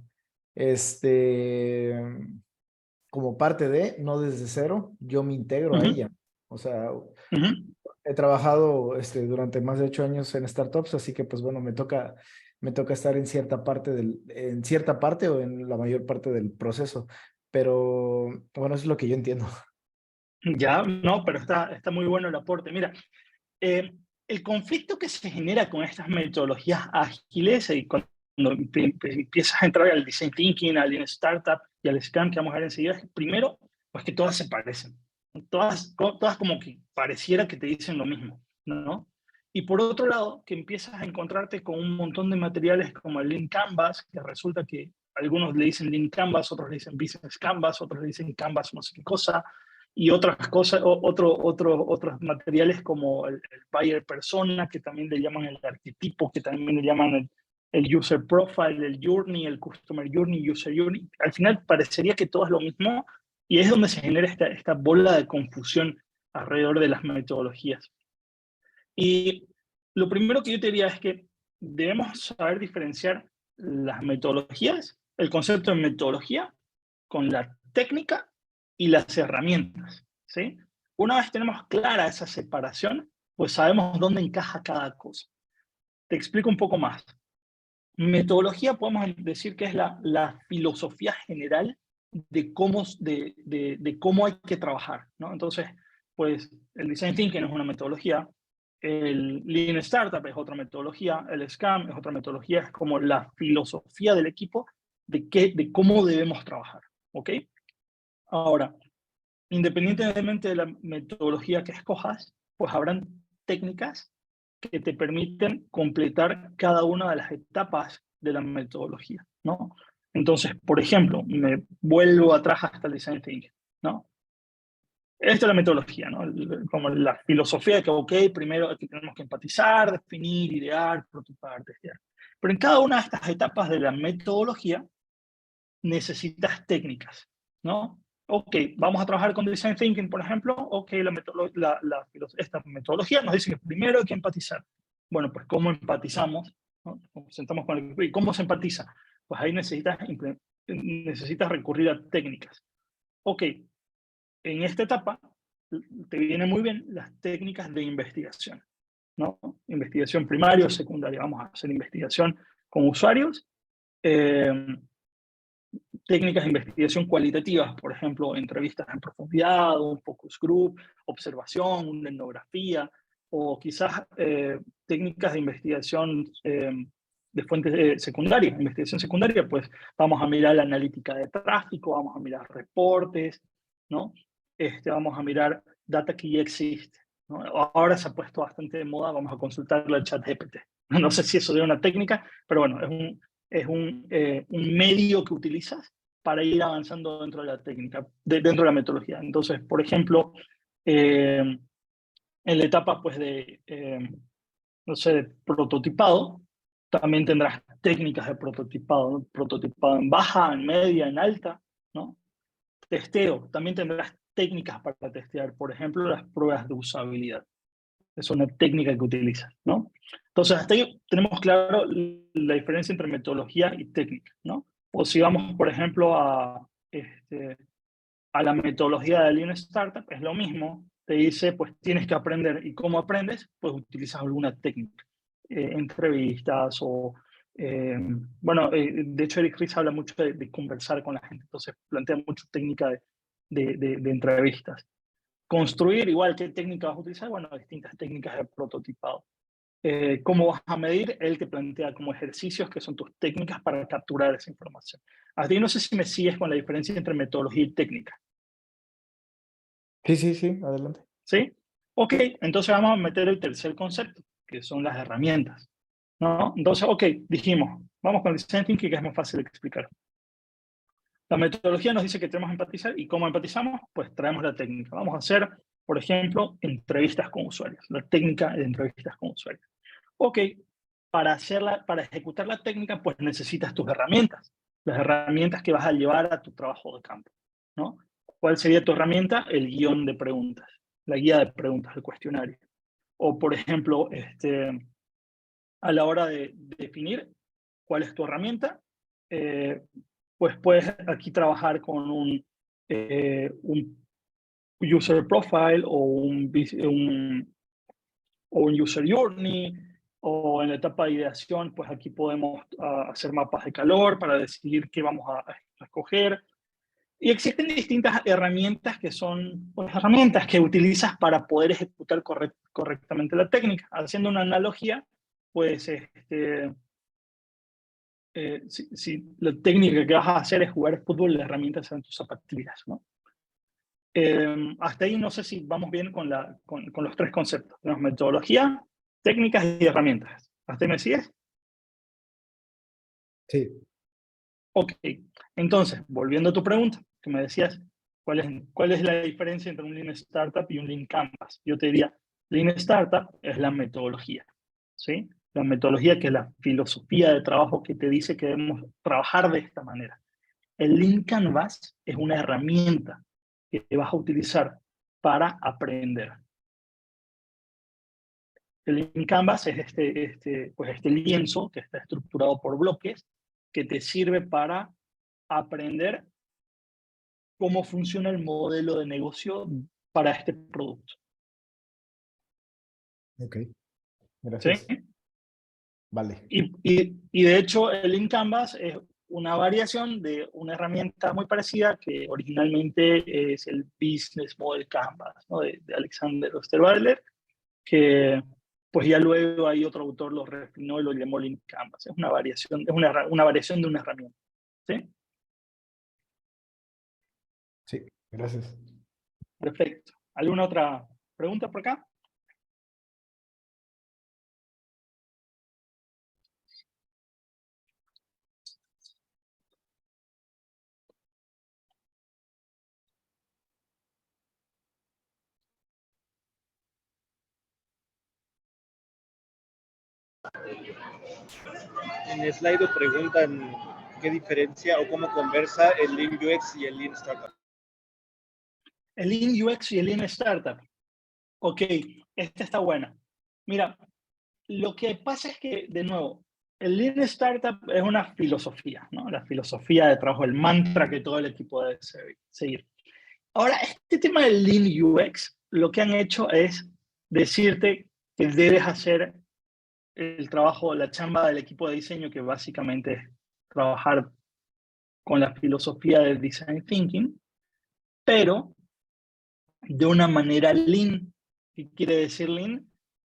como parte de, no desde cero, yo me integro a ella. O sea, he trabajado durante más de 8 años en startups, así que pues bueno, me toca estar en cierta parte o en la mayor parte del proceso. Pero bueno, eso es lo que yo entiendo. Ya, no, pero está muy bueno el aporte. Mira, el conflicto que se genera con estas metodologías ágiles y cuando empiezas a entrar al design thinking, al Lean Startup y al Scrum que vamos a ver enseguida, es primero, pues que todas se parecen, todas como que pareciera que te dicen lo mismo, ¿no? Y por otro lado, que empiezas a encontrarte con un montón de materiales como el Lean Canvas, que resulta que algunos le dicen Lean Canvas, otros le dicen Business Canvas, otros le dicen Canvas no sé qué cosa, y otras cosas, otros materiales como el Buyer Persona, que también le llaman el arquetipo, que también le llaman el User Profile, el Journey, el Customer Journey, User Journey. Al final parecería que todo es lo mismo, y es donde se genera esta bola de confusión alrededor de las metodologías. Y lo primero que yo te diría es que debemos saber diferenciar las metodologías, el concepto de metodología, con la técnica y las herramientas, ¿sí? Una vez tenemos clara esa separación, pues sabemos dónde encaja cada cosa. Te explico un poco más. Metodología podemos decir que es la filosofía general de cómo hay que trabajar, ¿no? Entonces, pues el Design Thinking es una metodología, el Lean Startup es otra metodología, el Scrum es otra metodología, es como la filosofía del equipo de cómo debemos trabajar, ¿ok? Ahora, independientemente de la metodología que escojas, pues habrán técnicas que te permiten completar cada una de las etapas de la metodología, ¿no? Entonces, por ejemplo, me vuelvo atrás hasta el Design Thinking, ¿no? Esta es la metodología, ¿no? Como la filosofía de que, ok, primero aquí tenemos que empatizar, definir, idear, prototipar, testear. Pero en cada una de estas etapas de la metodología necesitas técnicas, ¿no? Ok, vamos a trabajar con Design Thinking, por ejemplo. Ok, esta metodología nos dice que primero hay que empatizar. Bueno, pues ¿cómo empatizamos? ¿No? Nos sentamos con el equipo. ¿Y cómo se empatiza? Pues ahí necesitas recurrir a técnicas. Ok, en esta etapa te vienen muy bien las técnicas de investigación, ¿no? Investigación primaria o secundaria. Vamos a hacer investigación con usuarios. Técnicas de investigación cualitativas, por ejemplo, entrevistas en profundidad, un focus group, observación, una etnografía, o quizás técnicas de investigación de fuentes secundarias. Investigación secundaria, pues vamos a mirar la analítica de tráfico, vamos a mirar reportes, ¿no? Vamos a mirar data que ya existe, ¿no? Ahora se ha puesto bastante de moda, vamos a consultarlo al ChatGPT. No sé si eso es una técnica, pero bueno, es un medio que utilizas para ir avanzando dentro de la técnica, dentro de la metodología. Entonces, por ejemplo, en la etapa pues no sé, de prototipado, también tendrás técnicas de prototipado, ¿no? Prototipado en baja, en media, en alta, ¿no? Testeo, también tendrás técnicas para testear, por ejemplo, las pruebas de usabilidad. Es una técnica que utilizas, ¿no? Entonces, hasta ahí tenemos claro la diferencia entre metodología y técnica, ¿no? O si vamos, por ejemplo, a la metodología de Lean Startup, es lo mismo. Te dice, pues tienes que aprender. ¿Y cómo aprendes? Pues utilizas alguna técnica. Entrevistas o... bueno, de hecho Eric Ries habla mucho de conversar con la gente, entonces plantea mucho técnica de entrevistas. Construir, igual, ¿qué técnica vas a utilizar? Bueno, distintas técnicas de prototipado. ¿Cómo vas a medir? Él te plantea como ejercicios que son tus técnicas para capturar esa información. Así no sé si me sigues con la diferencia entre metodología y técnica. Sí, adelante. ¿Sí? Ok, entonces vamos a meter el tercer concepto, que son las herramientas, ¿no? Entonces, ok, dijimos, vamos con el Design Thinking, que es más fácil de explicar. La metodología nos dice que tenemos que empatizar, y ¿cómo empatizamos? Pues traemos la técnica. Vamos a hacer, por ejemplo, entrevistas con usuarios, la técnica de entrevistas con usuarios. Ok, para ejecutar la técnica, pues necesitas tus herramientas, las herramientas que vas a llevar a tu trabajo de campo, ¿no? ¿Cuál sería tu herramienta? El guión de preguntas, la guía de preguntas, el cuestionario. O, por ejemplo, a la hora de definir cuál es tu herramienta, pues puedes aquí trabajar con un user profile o un user journey, o en la etapa de ideación, pues aquí podemos hacer mapas de calor para decidir qué vamos a escoger. Y existen distintas herramientas que son pues, herramientas que utilizas para poder ejecutar correctamente la técnica. Haciendo una analogía, pues si la técnica que vas a hacer es jugar fútbol, las herramientas son tus zapatillas, ¿no? Hasta ahí no sé si vamos bien con los tres conceptos. Tenemos metodología, técnicas y herramientas. ¿Hasta ahí me sigues? Sí. Ok. Entonces, volviendo a tu pregunta, que me decías, ¿cuál es la diferencia entre un Lean Startup y un Lean Canvas? Yo te diría, Lean Startup es la metodología, ¿sí? La metodología que es la filosofía de trabajo que te dice que debemos trabajar de esta manera. El Lean Canvas es una herramienta que vas a utilizar para aprender. El Lean Canvas es este lienzo que está estructurado por bloques que te sirve para aprender cómo funciona el modelo de negocio para este producto. Ok, ¿Sí? gracias. Vale. Y de hecho, el Lean Canvas es una variación de una herramienta muy parecida que originalmente es el Business Model Canvas, ¿no? de Alexander Osterwalder, que pues ya luego hay otro autor lo refinó y lo llamó Lean Canvas. Es una variación, una variación de una herramienta. ¿Sí? Sí, gracias. Perfecto. ¿Alguna otra pregunta por acá? En Slido preguntan qué diferencia o cómo conversa el Lean UX y el Lean Startup. El Lean UX y el Lean Startup. Ok, esta está buena. Mira, lo que pasa es que, de nuevo, el Lean Startup es una filosofía, ¿no? La filosofía de trabajo, el mantra que todo el equipo debe seguir. Ahora, este tema del Lean UX, lo que han hecho es decirte que debes hacer el trabajo, la chamba del equipo de diseño, que básicamente es trabajar con la filosofía del Design Thinking, pero de una manera lean. ¿Qué quiere decir lean?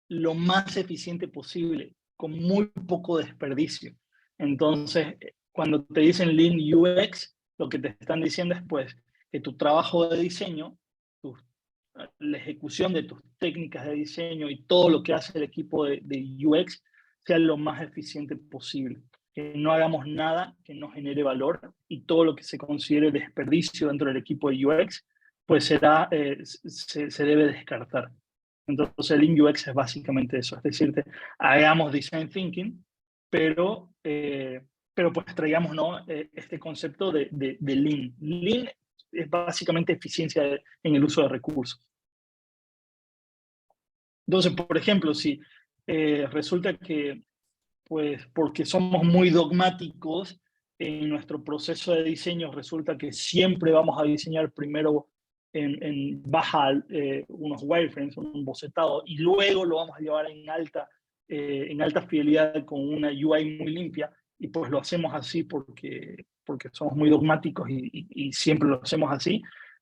Lo más eficiente posible, con muy poco desperdicio. Entonces, cuando te dicen lean UX, lo que te están diciendo es pues que tu trabajo de diseño, la ejecución de tus técnicas de diseño y todo lo que hace el equipo de UX sea lo más eficiente posible. Que no hagamos nada que no genere valor y todo lo que se considere desperdicio dentro del equipo de UX, pues se debe descartar. Entonces el Lean UX es básicamente eso, es decirte, hagamos design thinking, pero pues traigamos, ¿no? Este concepto de Lean. Lean es básicamente eficiencia en el uso de recursos. Entonces, por ejemplo, si resulta que, pues, porque somos muy dogmáticos en nuestro proceso de diseño, resulta que siempre vamos a diseñar primero en baja unos wireframes, un bocetado, y luego lo vamos a llevar en alta fidelidad con una UI muy limpia, y pues lo hacemos así porque somos muy dogmáticos y siempre lo hacemos así.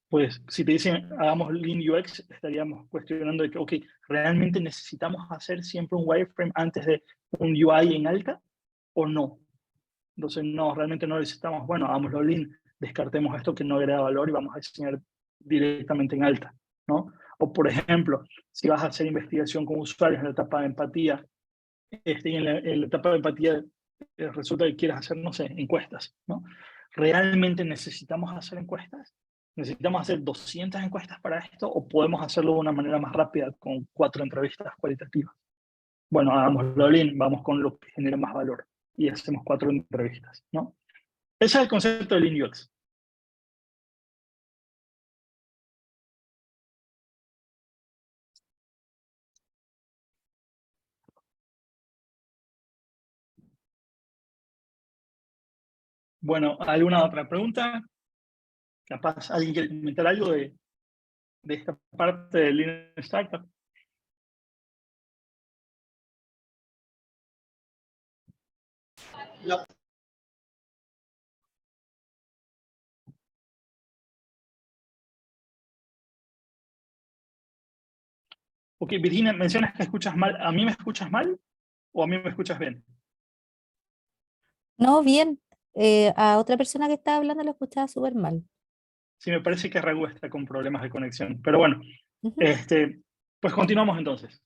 Pues si te dicen hagamos Lean UX, estaríamos cuestionando de que, ok, ¿realmente necesitamos hacer siempre un wireframe antes de un UI en alta o no? Entonces, no, realmente no necesitamos, bueno, hagámoslo lean, descartemos esto que no agrega valor y vamos a diseñar directamente en alta, ¿no? O, por ejemplo, si vas a hacer investigación con usuarios en la etapa de empatía, y en la etapa de empatía resulta que quieres hacer, no sé, encuestas, ¿no? ¿Realmente necesitamos hacer encuestas? ¿Necesitamos hacer 200 encuestas para esto o podemos hacerlo de una manera más rápida con 4 entrevistas cualitativas? Bueno, hagámoslo lean, vamos con lo que genera más valor y hacemos 4 entrevistas, ¿no? Ese es el concepto de Lean UX. Bueno, ¿alguna otra pregunta? Capaz alguien quiere comentar algo de esta parte de Lean Startup. No. Ok, Virginia, mencionas que escuchas mal. ¿A mí me escuchas mal o a mí me escuchas bien? No, bien. A otra persona que estaba hablando lo escuchaba súper mal. Sí, me parece que Raúl está con problemas de conexión. Pero bueno, Ujú. pues continuamos entonces.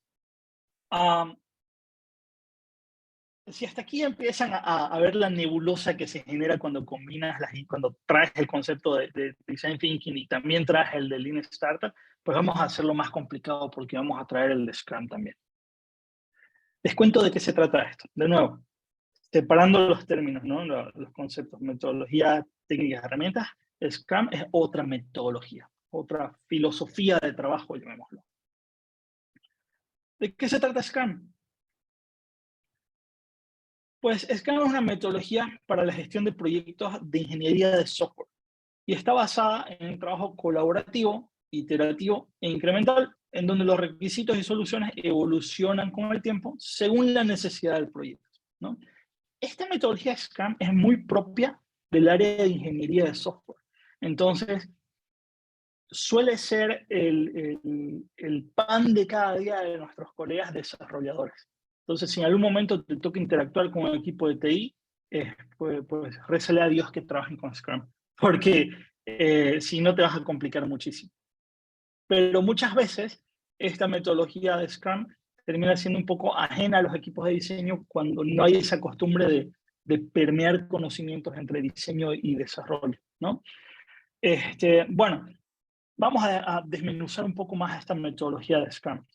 Si hasta aquí empiezan a ver la nebulosa que se genera cuando combinas cuando traes el concepto de Design Thinking y también traes el de Lean Startup, pues vamos a hacerlo más complicado porque vamos a traer el de Scrum también. Les cuento de qué se trata esto. De nuevo, separando los términos, ¿no? Los conceptos, metodología, técnicas, herramientas, Scrum es otra metodología, otra filosofía de trabajo, llamémoslo. ¿De qué se trata Scrum? Pues Scrum es una metodología para la gestión de proyectos de ingeniería de software y está basada en el trabajo colaborativo, iterativo e incremental, en donde los requisitos y soluciones evolucionan con el tiempo según la necesidad del proyecto, ¿no? Esta metodología Scrum es muy propia del área de ingeniería de software. Entonces, suele ser el pan de cada día de nuestros colegas desarrolladores. Entonces, si en algún momento te toca interactuar con un equipo de TI, pues rézale a Dios que trabajen con Scrum, porque si no te vas a complicar muchísimo. Pero muchas veces esta metodología de Scrum termina siendo un poco ajena a los equipos de diseño cuando no hay esa costumbre de permear conocimientos entre diseño y desarrollo, ¿no? Bueno, vamos a desmenuzar un poco más esta metodología de Scrum.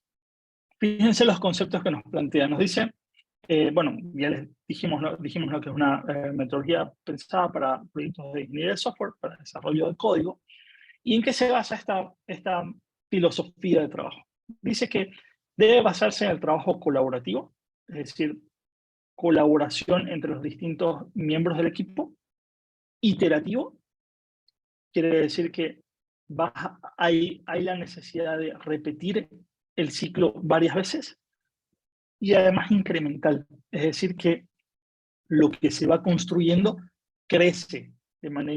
Fíjense los conceptos que nos plantea. Nos dice, bueno, ya les dijimos lo que es una metodología pensada para proyectos de ingeniería de software, para desarrollo de código. ¿Y en qué se basa esta filosofía de trabajo? Dice que debe basarse en el trabajo colaborativo, es decir, colaboración entre los distintos miembros del equipo. Iterativo quiere decir que hay la necesidad de repetir el ciclo varias veces. Y además incremental, es decir, que lo que se va construyendo crece de manera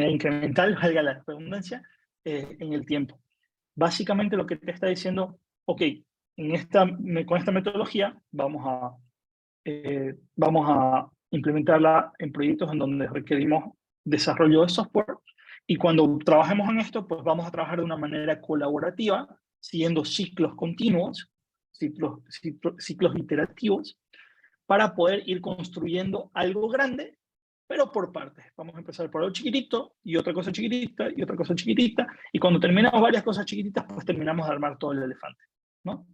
incremental, valga la redundancia, en el tiempo. Básicamente lo que te está diciendo, ok, con esta metodología vamos a implementarla en proyectos en donde requerimos desarrollo de software, y cuando trabajemos en esto, pues vamos a trabajar de una manera colaborativa, siguiendo ciclos continuos, ciclos iterativos, para poder ir construyendo algo grande, pero por partes. Vamos a empezar por algo chiquitito, y otra cosa chiquitita, y otra cosa chiquitita, y cuando terminamos varias cosas chiquititas, pues terminamos de armar todo el elefante, ¿no?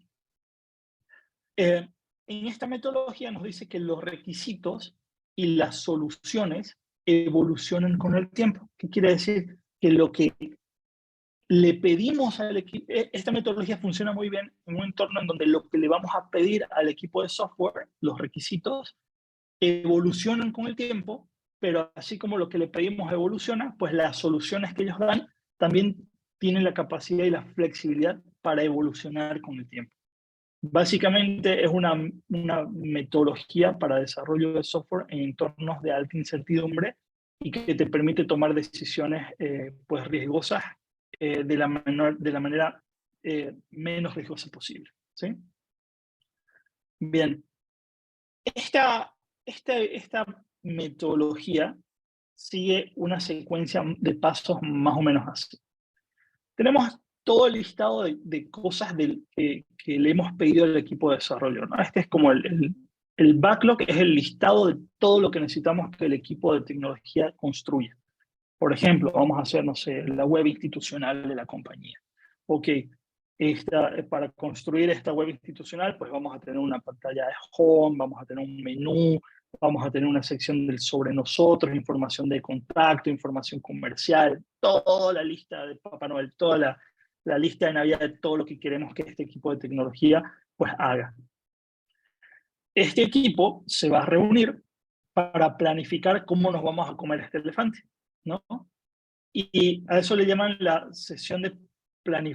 En esta metodología nos dice que los requisitos y las soluciones evolucionan con el tiempo. ¿Qué quiere decir? Que lo que le pedimos al equipo, esta metodología funciona muy bien en un entorno en donde lo que le vamos a pedir al equipo de software, los requisitos, evolucionan con el tiempo, pero así como lo que le pedimos evoluciona, pues las soluciones que ellos dan también tienen la capacidad y la flexibilidad para evolucionar con el tiempo. Básicamente es una metodología para desarrollo de software en entornos de alta incertidumbre y que te permite tomar decisiones pues riesgosas de la manera menos riesgosa posible, ¿sí? Bien, esta metodología sigue una secuencia de pasos más o menos así. Tenemos todo el listado de cosas que le hemos pedido al equipo de desarrollo, ¿no? Este es como el backlog, es el listado de todo lo que necesitamos que el equipo de tecnología construya. Por ejemplo, vamos a hacer, no sé, la web institucional de la compañía. Ok, para construir esta web institucional, pues vamos a tener una pantalla de home, vamos a tener un menú, vamos a tener una sección del sobre nosotros, información de contacto, información comercial, toda la lista de Papá Noel, toda la lista de Navidad de todo lo que queremos que este equipo de tecnología pues haga. Este equipo se va a reunir para planificar cómo nos vamos a comer este elefante, ¿no? Y a eso le llaman la sesión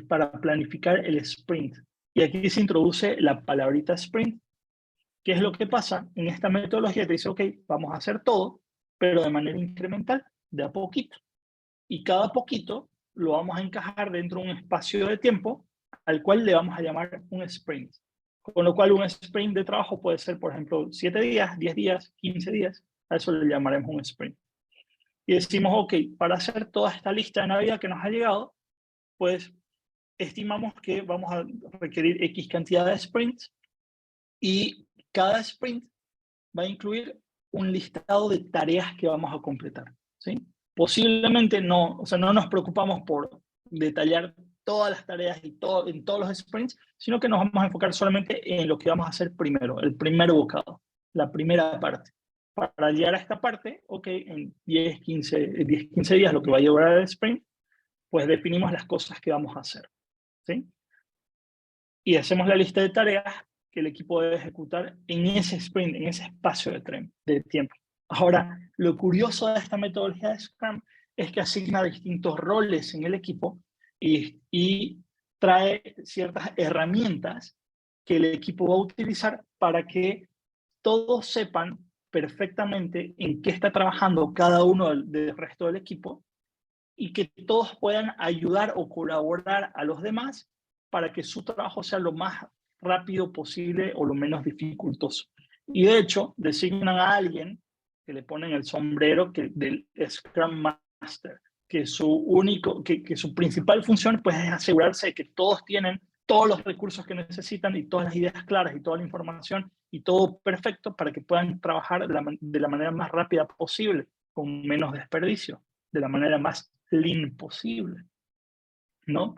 para planificar el sprint. Y aquí se introduce la palabrita sprint. ¿Qué es lo que pasa? En esta metodología te dice, ok, vamos a hacer todo, pero de manera incremental, de a poquito. Y cada poquito lo vamos a encajar dentro de un espacio de tiempo al cual le vamos a llamar un sprint. Con lo cual un sprint de trabajo puede ser, por ejemplo, 7 días, 10 días, 15 días. A eso le llamaremos un sprint. y decimos, ok, para hacer toda esta lista de Navidad que nos ha llegado, pues estimamos que vamos a requerir X cantidad de sprints y cada sprint va a incluir un listado de tareas que vamos a completar, ¿sí? Posiblemente no, o sea, no nos preocupamos por detallar todas las tareas y en todos los sprints, sino que nos vamos a enfocar solamente en lo que vamos a hacer primero, el primer bocado, la primera parte. Para llegar a esta parte, ok, en 10, 15 días, lo que va a llevar el sprint, pues definimos las cosas que vamos a hacer, ¿sí? Y hacemos la lista de tareas que el equipo debe ejecutar en ese sprint, en ese espacio de tiempo. Ahora, lo curioso de esta metodología de Scrum es que asigna distintos roles en el equipo y trae ciertas herramientas que el equipo va a utilizar para que todos sepan perfectamente en qué está trabajando cada uno del resto del equipo y que todos puedan ayudar o colaborar a los demás para que su trabajo sea lo más rápido posible o lo menos dificultoso. Y de hecho, designan a alguien que le ponen el sombrero del Scrum Master, que su principal función pues, es asegurarse de que todos tienen todos los recursos que necesitan y todas las ideas claras y toda la información y todo perfecto para que puedan trabajar de la manera más rápida posible, con menos desperdicio, de la manera más lean posible, ¿no?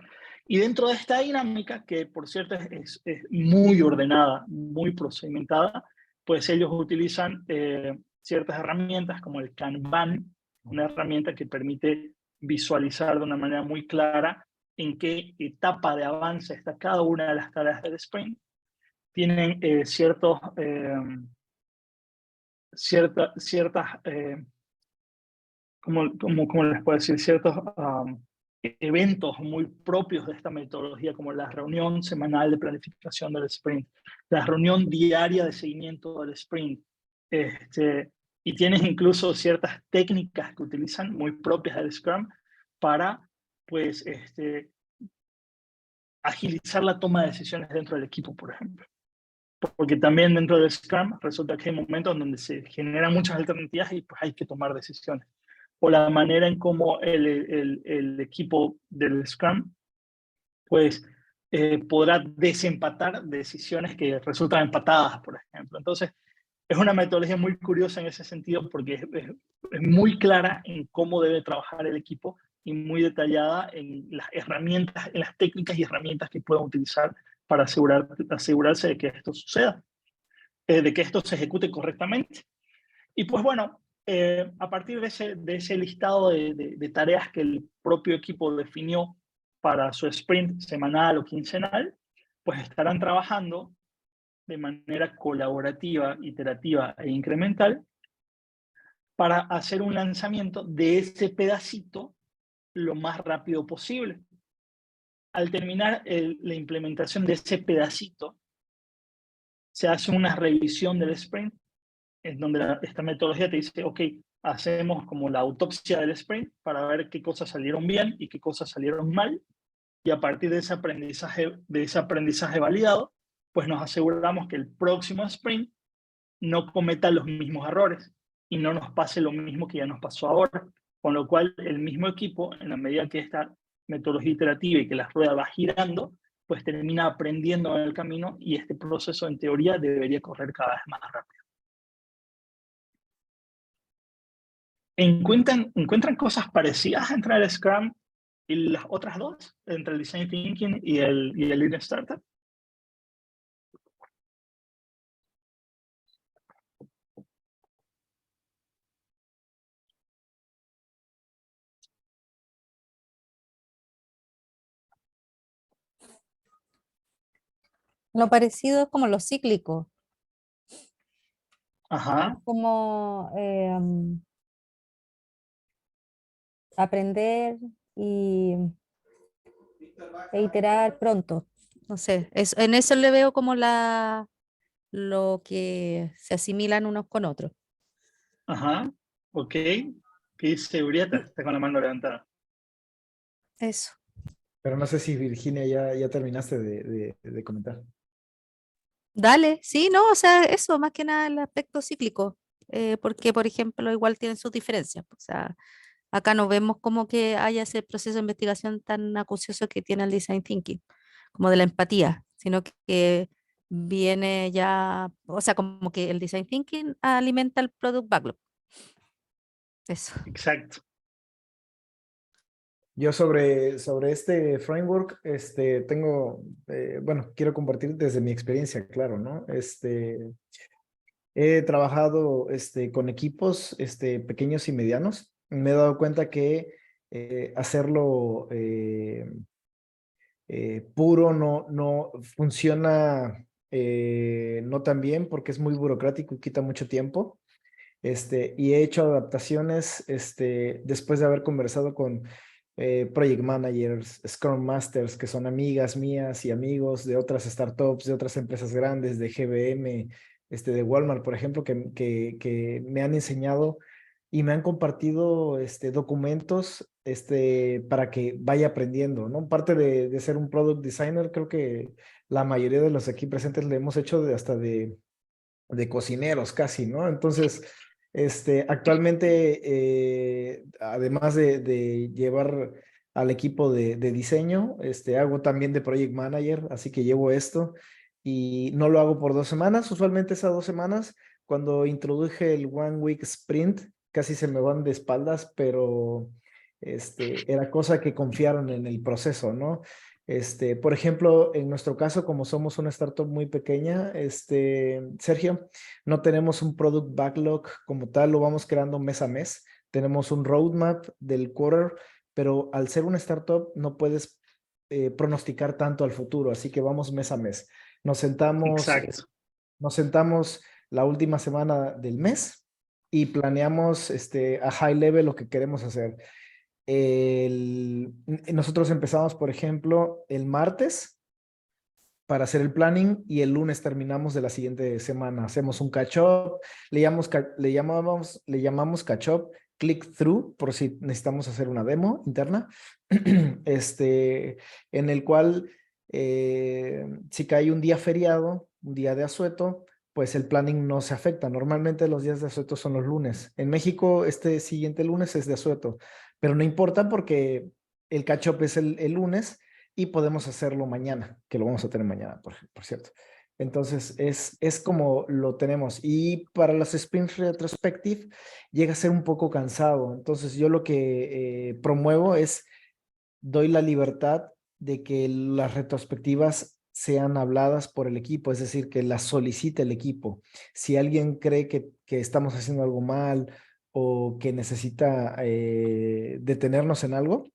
Y dentro de esta dinámica, que por cierto es muy ordenada, muy procedimentada, pues ellos utilizan ciertas herramientas como el Kanban, una herramienta que permite visualizar de una manera muy clara en qué etapa de avance está cada una de las tareas del sprint. Tienen ciertas ¿cómo les puedo decir? Ciertos eventos muy propios de esta metodología, como la reunión semanal de planificación del sprint, la reunión diaria de seguimiento del sprint, y tienes incluso ciertas técnicas que utilizan muy propias del Scrum para, pues, agilizar la toma de decisiones dentro del equipo, por ejemplo. Porque también dentro del Scrum resulta que hay momentos donde se generan muchas alternativas y pues hay que tomar decisiones. O la manera en cómo el equipo del Scrum pues podrá desempatar decisiones que resultan empatadas, por ejemplo. Entonces, es una metodología muy curiosa en ese sentido porque es muy clara en cómo debe trabajar el equipo y muy detallada en las herramientas, en las técnicas y herramientas que puedan utilizar para asegurarse de que esto suceda, de que esto se ejecute correctamente. Y pues bueno, a partir de ese listado de tareas que el propio equipo definió para su sprint semanal o quincenal, pues estarán trabajando de manera colaborativa, iterativa e incremental para hacer un lanzamiento de ese pedacito lo más rápido posible. Al terminar la implementación de ese pedacito, se hace una revisión del sprint, en donde esta metodología te dice, ok, hacemos como la autopsia del sprint para ver qué cosas salieron bien y qué cosas salieron mal, y a partir de ese aprendizaje validado, pues nos aseguramos que el próximo sprint no cometa los mismos errores y no nos pase lo mismo que ya nos pasó ahora, con lo cual el mismo equipo, en la medida que esta metodología iterativa y que la rueda va girando, pues termina aprendiendo en el camino y este proceso en teoría debería correr cada vez más rápido. ¿Encuentran cosas parecidas entre el Scrum y las otras dos? Entre el Design Thinking y el Lean Startup. Lo parecido es como lo cíclico, Ajá, como aprender e iterar pronto. No sé, en eso le veo como lo que se asimilan unos con otros. ajá, ok. ¿Qué dice Urieta? Está con la mano levantada. Eso. Pero no sé si Virginia ya terminaste de comentar. Dale, sí, no, o sea, eso, más que nada el aspecto cíclico. porque, por ejemplo, igual tienen sus diferencias. O sea, acá no vemos como que haya ese proceso de investigación tan acucioso que tiene el design thinking, como de la empatía, sino que viene ya, o sea, como que el design thinking alimenta el product backlog. Eso. Exacto. Yo sobre este framework, tengo, bueno, quiero compartir desde mi experiencia, claro, ¿no? He trabajado con equipos pequeños y medianos. Me he dado cuenta que hacerlo puro no funciona no tan bien porque es muy burocrático y quita mucho tiempo. Y he hecho adaptaciones después de haber conversado con project managers, Scrum Masters, que son amigas mías y amigos de otras startups, de otras empresas grandes, de GBM, de Walmart, por ejemplo, que me han enseñado y me han compartido documentos para que vaya aprendiendo, ¿no? Parte de ser un product designer, creo que la mayoría de los aquí presentes le hemos hecho hasta de cocineros casi, ¿no? Entonces, actualmente, además de llevar al equipo de diseño, hago también de project manager, así que llevo esto y no lo hago por 2 semanas, usualmente esas 2 semanas, cuando introduje el One Week Sprint, casi se me van de espaldas, pero era cosa que confiaron en el proceso, ¿no? Por ejemplo, en nuestro caso, como somos una startup muy pequeña, Sergio, no tenemos un product backlog como tal, lo vamos creando mes a mes. Tenemos un roadmap del quarter, pero al ser una startup no puedes pronosticar tanto al futuro, así que vamos mes a mes. Exacto. Nos sentamos la última semana del mes y planeamos a high level lo que queremos hacer. Nosotros empezamos, por ejemplo, el martes para hacer el planning y el lunes terminamos de la siguiente semana. Hacemos un catch-up, le llamamos catch-up, click-through, por si necesitamos hacer una demo interna, en el cual si cae un día feriado, un día de asueto, pues el planning no se afecta. Normalmente los días de asueto son los lunes. En México, este siguiente lunes es de asueto, pero no importa porque el catch-up es el lunes y podemos hacerlo mañana, que lo vamos a tener mañana, por cierto. Entonces, es como lo tenemos. Y para las sprints retrospective, llega a ser un poco cansado. Entonces, yo lo que promuevo es, doy la libertad de que las retrospectivas sean habladas por el equipo, es decir, que las solicite el equipo. Si alguien cree que estamos haciendo algo mal o que necesita detenernos en algo,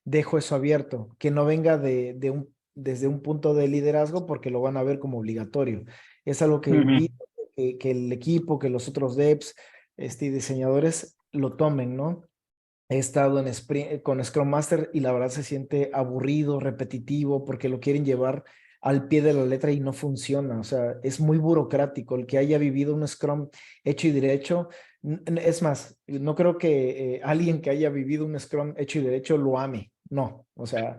dejo eso abierto, que no venga desde un punto de liderazgo porque lo van a ver como obligatorio. Es algo que invito que el equipo, que los otros devs y diseñadores lo tomen, ¿no? He estado con Scrum Master y la verdad se siente aburrido, repetitivo, porque lo quieren llevar al pie de la letra y no funciona. O sea, es muy burocrático. El que haya vivido un Scrum hecho y derecho, es más, no creo que alguien que haya vivido un Scrum hecho y derecho lo ame. No, o sea,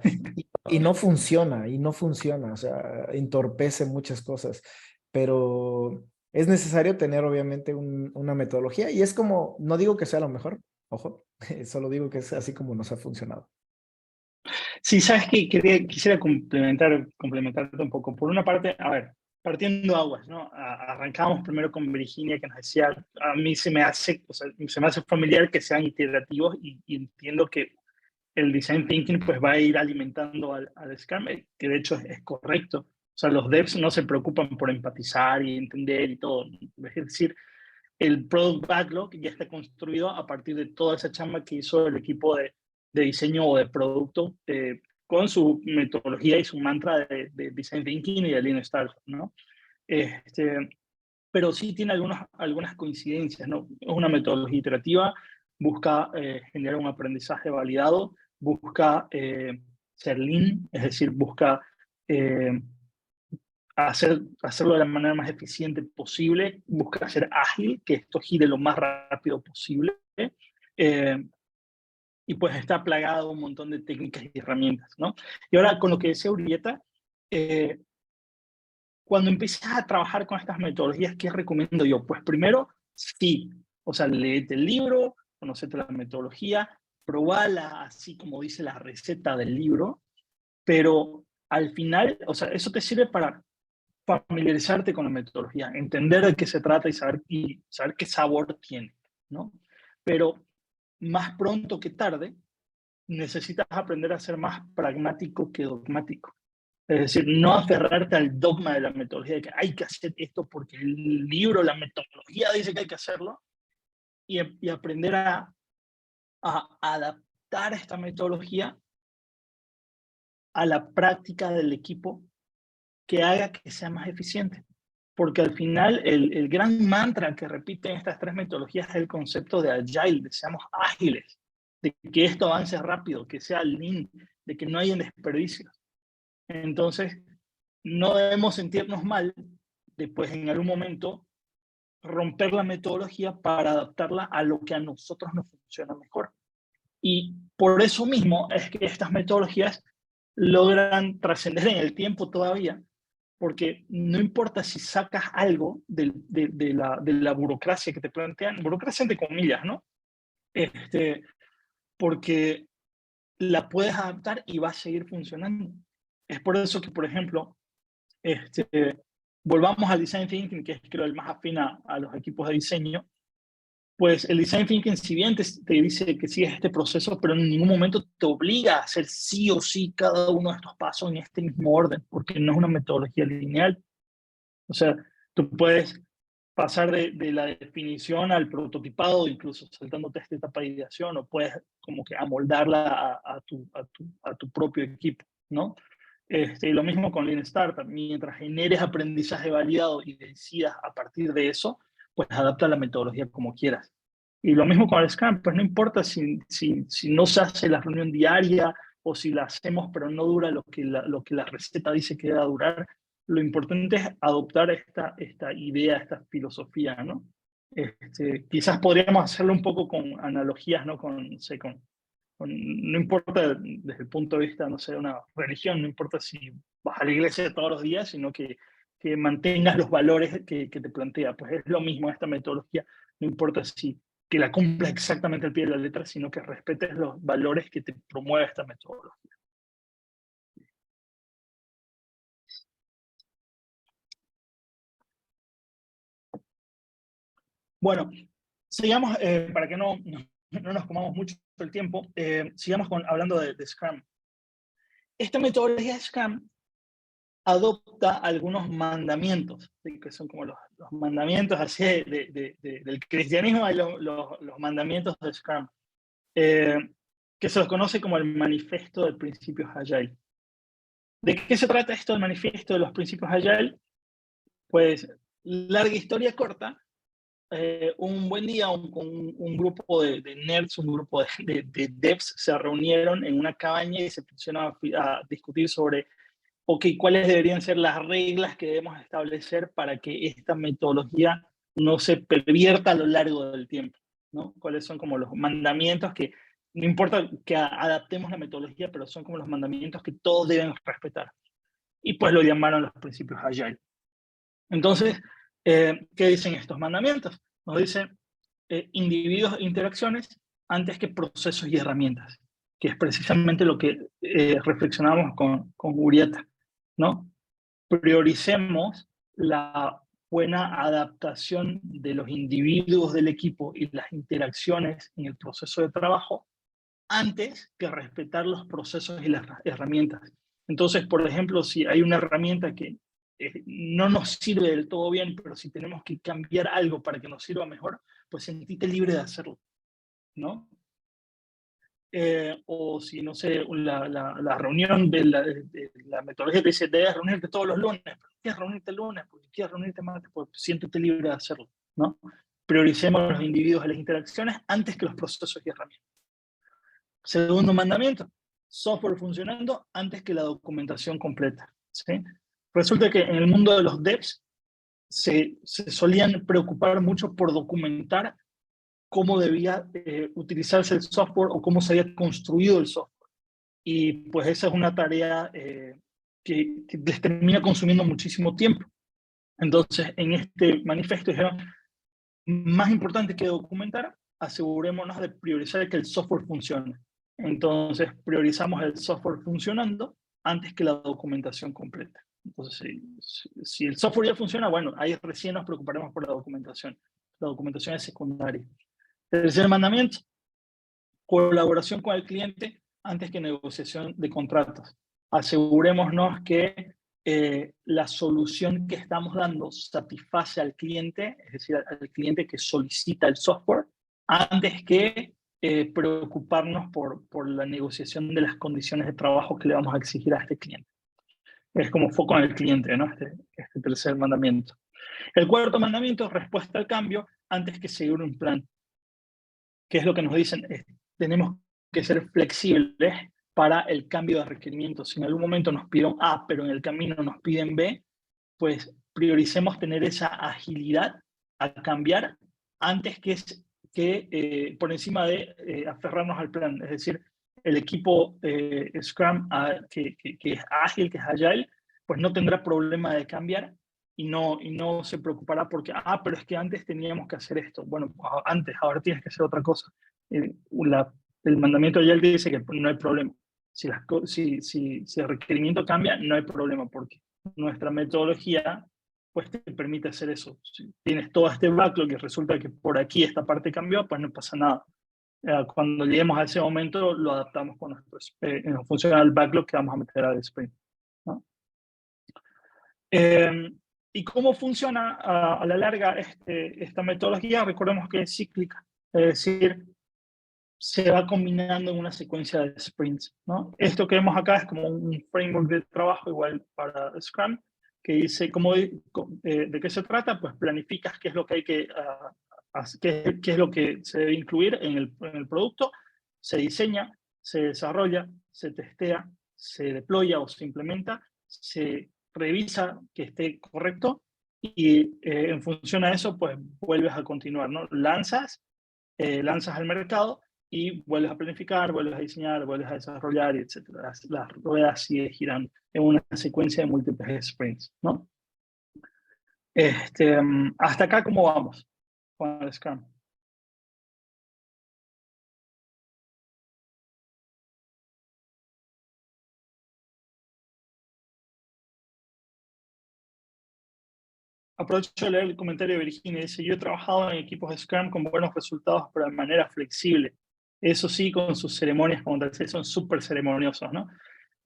y no funciona, o sea, entorpece muchas cosas, pero es necesario tener obviamente una metodología y es como, no digo que sea lo mejor, ojo, solo digo que es así como nos ha funcionado. Sí, sabes que quisiera complementarte un poco. Por una parte, a ver, partiendo aguas, ¿no? Arrancamos primero con Virginia, que nos decía, a mí se me hace familiar que sean iterativos y entiendo que el design thinking pues va a ir alimentando al Scrum, que de hecho es correcto. O sea, los devs no se preocupan por empatizar y entender y todo. Es decir, el product backlog ya está construido a partir de toda esa chamba que hizo el equipo de diseño o de producto con su metodología y su mantra de design thinking y de lean startup, ¿no? Pero sí tiene algunas coincidencias, ¿no? Es una metodología iterativa, busca generar un aprendizaje validado, busca ser lean, es decir, busca hacerlo de la manera más eficiente posible, busca ser ágil, que esto gire lo más rápido posible, y pues está plagado de un montón de técnicas y herramientas, ¿no? Y ahora con lo que decía Urieta, cuando empiezas a trabajar con estas metodologías, ¿qué recomiendo yo? Pues primero, Sí, o sea, léete el libro, conocete la metodología, probala así como dice la receta del libro, pero al final, o sea, eso te sirve para familiarizarte con la metodología, entender de qué se trata y saber qué sabor tiene, ¿no? Pero más pronto que tarde, necesitas aprender a ser más pragmático que dogmático. Es decir, no aferrarte al dogma de la metodología, de que hay que hacer esto porque el libro, la metodología dice que hay que hacerlo, y aprender a adaptar esta metodología a la práctica del equipo que haga que sea más eficiente. Porque al final el gran mantra que repiten estas tres metodologías es el concepto de agile, de seamos ágiles, de que esto avance rápido, que sea lean, de que no haya desperdicios. Entonces, no debemos sentirnos mal después en algún momento romper la metodología para adaptarla a lo que a nosotros nos funciona mejor. Y por eso mismo es que estas metodologías logran trascender en el tiempo todavía, porque no importa si sacas algo de la burocracia que te plantean, burocracia entre comillas, ¿no? Porque la puedes adaptar y va a seguir funcionando. Es por eso que, por ejemplo, volvamos al design thinking, que es creo el más afín a los equipos de diseño. Pues el design thinking, si bien te dice que sigues este proceso, pero en ningún momento te obliga a hacer sí o sí cada uno de estos pasos en este mismo orden, porque no es una metodología lineal. O sea, tú puedes pasar de la definición al prototipado, incluso saltándote esta etapa de ideación, o puedes como que amoldarla a tu propio equipo, ¿no? Y lo mismo con Lean Startup. Mientras generes aprendizaje validado y decidas a partir de eso, pues adapta la metodología como quieras. Y lo mismo con el Scrum, pues no importa si no se hace la reunión diaria o si la hacemos pero no dura lo que la receta dice que debe durar. Lo importante es adoptar esta idea, esta filosofía, ¿no? Quizás podríamos hacerlo un poco con analogías, ¿no? No importa desde el punto de vista, no sé, de una religión, no importa si vas a la iglesia todos los días, sino que mantengas los valores que te plantea. Pues es lo mismo esta metodología, no importa si que la cumpla exactamente al pie de la letra, sino que respetes los valores que te promueve esta metodología. Bueno, sigamos, para que no nos comamos mucho el tiempo, sigamos hablando de Scrum. Esta metodología de Scrum adopta algunos mandamientos, ¿sí? Que son como los mandamientos así del cristianismo, hay los mandamientos de Scrum, que se los conoce como el manifiesto de principios Agile. ¿De qué se trata esto del manifiesto de los principios Agile? Pues, larga historia corta, un buen día un grupo de nerds, un grupo de devs se reunieron en una cabaña y se pusieron a discutir sobre, ok, cuáles deberían ser las reglas que debemos establecer para que esta metodología no se pervierta a lo largo del tiempo, ¿no? Cuáles son como los mandamientos que, no importa que adaptemos la metodología, pero son como los mandamientos que todos deben respetar. Y pues lo llamaron los principios Agile. Entonces, ¿qué dicen estos mandamientos? Nos dicen individuos e interacciones antes que procesos y herramientas, que es precisamente lo que reflexionamos con Urieta, ¿no? Prioricemos la buena adaptación de los individuos del equipo y las interacciones en el proceso de trabajo antes que respetar los procesos y las herramientas. Entonces, por ejemplo, si hay una herramienta que no nos sirve del todo bien, pero si tenemos que cambiar algo para que nos sirva mejor, pues sentite libre de hacerlo, ¿no? O si, no sé, la reunión de la metodología te dice, debes reunirte todos los lunes, pero ¿quieres reunirte el lunes? Porque quieres reunirte martes, pues siéntete libre de hacerlo, ¿no? Prioricemos los individuos y las interacciones antes que los procesos y herramientas. Segundo mandamiento, software funcionando antes que la documentación completa, ¿sí? Resulta que en el mundo de los devs se solían preocupar mucho por documentar cómo debía utilizarse el software o cómo se había construido el software. Y pues esa es una tarea que les termina consumiendo muchísimo tiempo. Entonces, en este manifiesto dijeron, más importante que documentar, asegurémonos de priorizar que el software funcione. Entonces, priorizamos el software funcionando antes que la documentación completa. Entonces, si el software ya funciona, bueno, ahí recién nos preocuparemos por la documentación. La documentación es secundaria. Tercer mandamiento, colaboración con el cliente antes que negociación de contratos. Asegurémonos que la solución que estamos dando satisface al cliente, es decir, al cliente que solicita el software, antes que preocuparnos por la negociación de las condiciones de trabajo que le vamos a exigir a este cliente. Es como foco en el cliente, ¿no? Este tercer mandamiento. El cuarto mandamiento es respuesta al cambio antes que seguir un plan. ¿Qué es lo que nos dicen? Tenemos que ser flexibles para el cambio de requerimientos. Si en algún momento nos pidieron A, pero en el camino nos piden B, pues prioricemos tener esa agilidad a cambiar antes que por encima de aferrarnos al plan. Es decir, el equipo Scrum que es ágil, que es agile, pues no tendrá problema de cambiar y no se preocupará porque, pero es que antes teníamos que hacer esto. Bueno, antes, ahora tienes que hacer otra cosa. El mandamiento de Agile dice que no hay problema. Si el requerimiento cambia, no hay problema porque nuestra metodología pues te permite hacer eso. Si tienes todo este backlog y resulta que por aquí esta parte cambió, pues no pasa nada. Cuando lleguemos a ese momento, lo adaptamos con en función al backlog que vamos a meter al sprint, ¿no? ¿Y cómo funciona a la larga esta metodología? Recordemos que es cíclica, es decir, se va combinando en una secuencia de sprints, ¿no? Esto que vemos acá es como un framework de trabajo igual para Scrum, que dice de qué se trata, pues planificas qué es lo que hay que qué es lo que se debe incluir en el producto, se diseña, se desarrolla, se testea, se deploya o se implementa, se revisa que esté correcto y en función a eso, pues vuelves a continuar, ¿no? Lanzas al mercado y vuelves a planificar, vuelves a diseñar, vuelves a desarrollar, etc. Las ruedas siguen girando en una secuencia de múltiples sprints, ¿no? Hasta acá, ¿cómo vamos con el Scrum? Aprovecho de leer el comentario de Virginia. Dice, yo he trabajado en equipos de Scrum con buenos resultados, pero de manera flexible. Eso sí, con sus ceremonias, como te decía, son súper ceremoniosos, ¿no?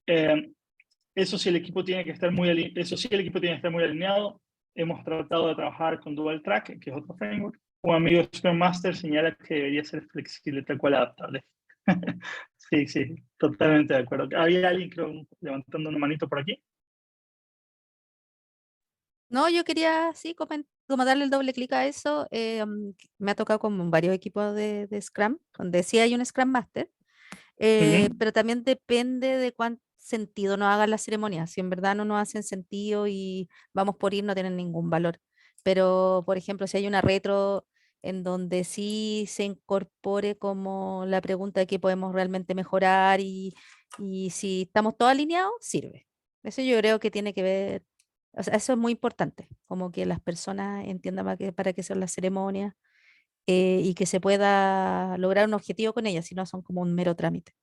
Eso sí, el equipo tiene que estar muy alineado. Hemos tratado de trabajar con Dual Track, que es otro framework. Un amigo de Scrum Master señala que debería ser flexible, tal cual adaptable. Sí, totalmente de acuerdo. Había alguien, creo, levantando una manito por aquí. No, yo quería, sí, como darle el doble clic a eso. Me ha tocado con varios equipos de Scrum, donde sí hay un Scrum Master, pero también depende de cuánto sentido nos hagan las ceremonias. Si en verdad no nos hacen sentido y vamos por ir, no tienen ningún valor. Pero, por ejemplo, si hay una retro en donde sí se incorpore como la pregunta de qué podemos realmente mejorar y si estamos todos alineados, sirve. Eso yo creo que tiene que ver, o sea, eso es muy importante, como que las personas entiendan para qué son las ceremonias y que se pueda lograr un objetivo con ellas, si no son como un mero trámite.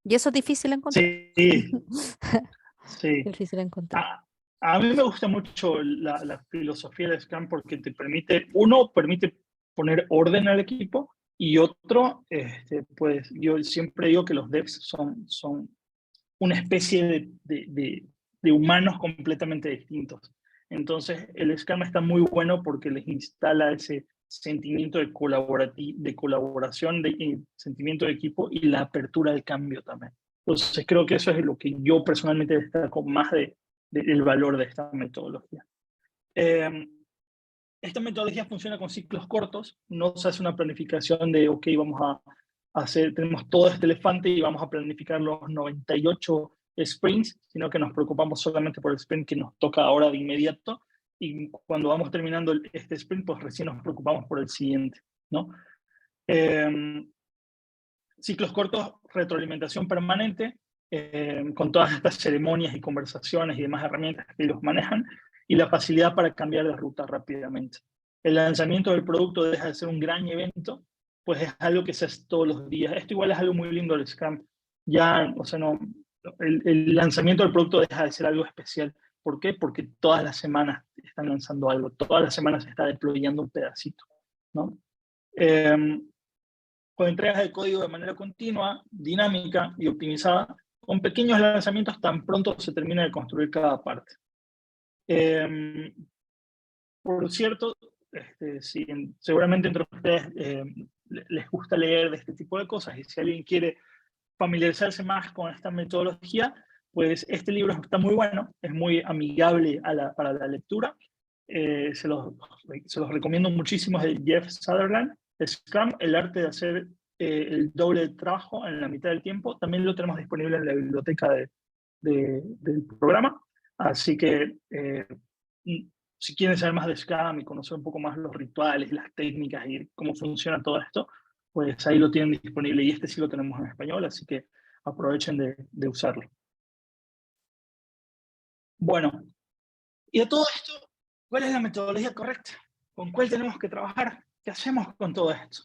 Y eso es difícil de encontrar. Sí. Difícil de encontrar. A mí me gusta mucho la filosofía de Scrum porque te permite poner orden al equipo y otro, pues yo siempre digo que los devs son una especie de humanos completamente distintos. Entonces, el Scrum está muy bueno porque les instala ese sentimiento de colaboración, sentimiento de equipo y la apertura al cambio también. Entonces, creo que eso es lo que yo personalmente destaco más del valor de esta metodología. Esta metodología funciona con ciclos cortos, no se hace una planificación de, ok, tenemos todo este elefante y vamos a planificar los 98 sprints, sino que nos preocupamos solamente por el sprint que nos toca ahora de inmediato y cuando vamos terminando este sprint, pues recién nos preocupamos por el siguiente, ¿no? Ciclos cortos, retroalimentación permanente, con todas estas ceremonias y conversaciones y demás herramientas que los manejan, y la facilidad para cambiar de ruta rápidamente. el lanzamiento del producto deja de ser un gran evento, pues es algo que se hace todos los días. Esto igual es algo muy lindo del Scrum. Ya, o sea, no, el lanzamiento del producto deja de ser algo especial. ¿Por qué? Porque todas las semanas están lanzando algo, todas las semanas se está deployando un pedacito, ¿no? Con entregas de código de manera continua, dinámica y optimizada, con pequeños lanzamientos tan pronto se termina de construir cada parte. Por cierto, seguramente entre ustedes les gusta leer de este tipo de cosas, y si alguien quiere familiarizarse más con esta metodología, pues este libro está muy bueno, es muy amigable para la lectura. Se los recomiendo muchísimo, es de Jeff Sutherland, Scrum, el arte de hacer el doble de trabajo en la mitad del tiempo. También lo tenemos disponible en la biblioteca del programa, así que si quieren saber más de Scrum y conocer un poco más los rituales, las técnicas y cómo funciona todo esto, pues ahí lo tienen disponible, y este sí lo tenemos en español, así que aprovechen de usarlo. Bueno, y de todo esto, ¿cuál es la metodología correcta? ¿Con cuál tenemos que trabajar? ¿Qué hacemos con todo esto?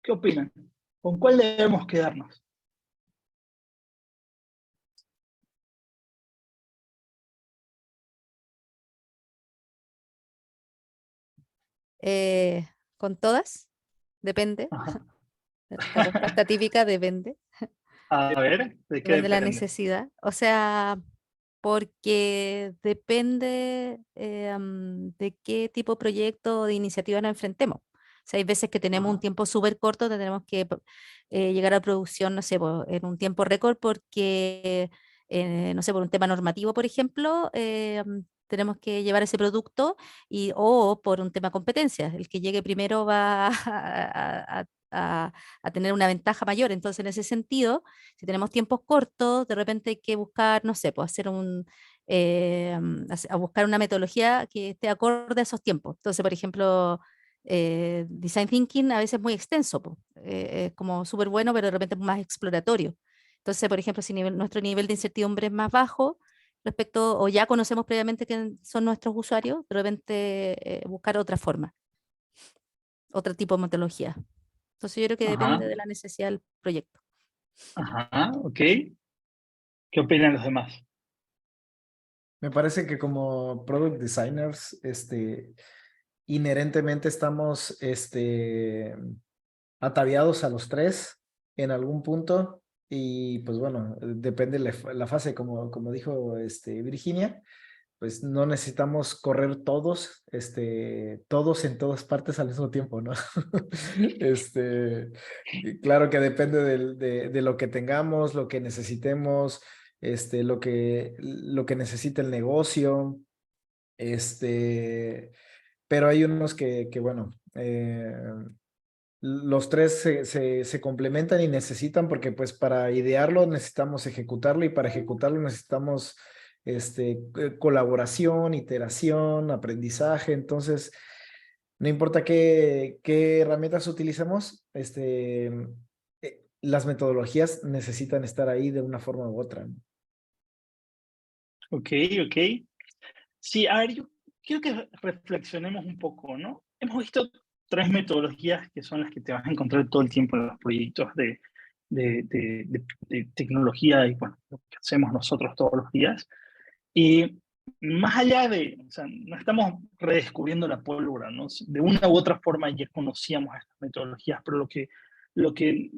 ¿Qué opinan? ¿Con cuál debemos quedarnos? ¿Con todas? Depende. Ajá. La respuesta típica depende. A ver, ¿de qué Depende de la depende? necesidad. O sea, porque depende de qué tipo de proyecto o de iniciativa nos enfrentemos. O sea, hay veces que tenemos un tiempo súper corto, tenemos que llegar a producción, no sé, en un tiempo récord porque, no sé, por un tema normativo, por ejemplo, tenemos que llevar ese producto o por un tema competencia. El que llegue primero va a tener una ventaja mayor. Entonces, en ese sentido, si tenemos tiempos cortos, de repente hay que buscar, no sé, pues hacer a buscar una metodología que esté acorde a esos tiempos. Entonces, por ejemplo, Design Thinking a veces es muy extenso, pues, es como súper bueno, pero de repente es más exploratorio. Entonces, por ejemplo, si nuestro nivel de incertidumbre es más bajo respecto, o ya conocemos previamente quién son nuestros usuarios, de repente buscar otra forma, otro tipo de metodología. Entonces, yo creo que Ajá, depende de la necesidad del proyecto. ajá, ok. ¿Qué opinan los demás? Me parece que como product designers, inherentemente estamos, ataviados a los tres en algún punto, y pues bueno, depende la fase, como dijo Virginia, pues no necesitamos correr todos en todas partes al mismo tiempo, ¿no? Claro que depende de lo que tengamos, lo que necesitemos, lo que necesita el negocio, pero hay unos que bueno, los tres se complementan y necesitan, porque pues para idearlo necesitamos ejecutarlo, y para ejecutarlo necesitamos colaboración, iteración, aprendizaje. Entonces, no importa qué herramientas utilicemos, las metodologías necesitan estar ahí de una forma u otra, ¿no? Ok, ok. Sí, a ver, yo quiero que reflexionemos un poco, ¿no? Hemos visto 3 metodologías que son las que te vas a encontrar todo el tiempo en los proyectos de tecnología y, bueno, lo que hacemos nosotros todos los días. Y más allá o sea, no estamos redescubriendo la pólvora, ¿no? De una u otra forma ya conocíamos estas metodologías, pero lo que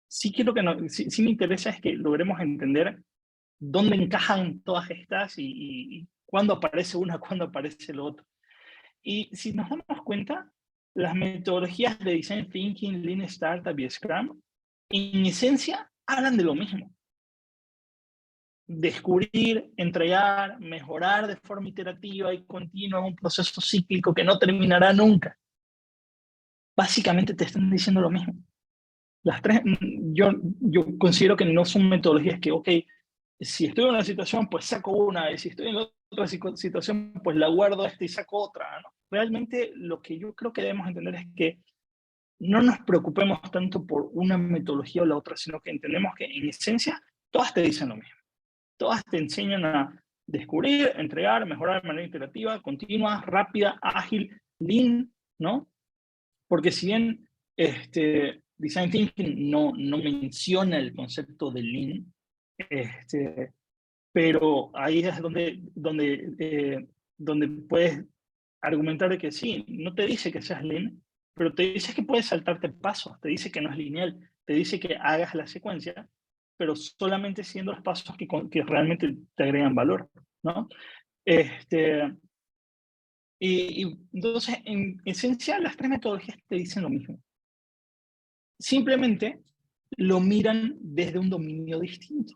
sí quiero sí me interesa es que logremos entender dónde encajan todas estas y cuándo aparece una, cuándo aparece el otro. Y si nos damos cuenta, las metodologías de Design Thinking, Lean Startup y Scrum, en esencia, hablan de lo mismo. Descubrir, entregar, mejorar de forma iterativa y continua en un proceso cíclico que no terminará nunca. Básicamente te están diciendo lo mismo. Las 3, yo considero que no son metodologías que, ok, si estoy en una situación, pues saco una, y si estoy en otra situación, pues la guardo y saco otra, ¿no? Realmente lo que yo creo que debemos entender es que no nos preocupemos tanto por una metodología o la otra, sino que entendemos que en esencia todas te dicen lo mismo. Todas te enseñan a descubrir, entregar, mejorar de manera iterativa, continua, rápida, ágil, Lean, ¿no? Porque si bien Design Thinking no menciona el concepto de Lean, pero ahí es donde puedes argumentar de que sí, no te dice que seas Lean, pero te dice que puedes saltarte pasos, te dice que no es lineal, te dice que hagas la secuencia, pero solamente siendo los pasos que realmente te agregan valor, ¿no? Y entonces, en esencia, las tres metodologías te dicen lo mismo. Simplemente lo miran desde un dominio distinto.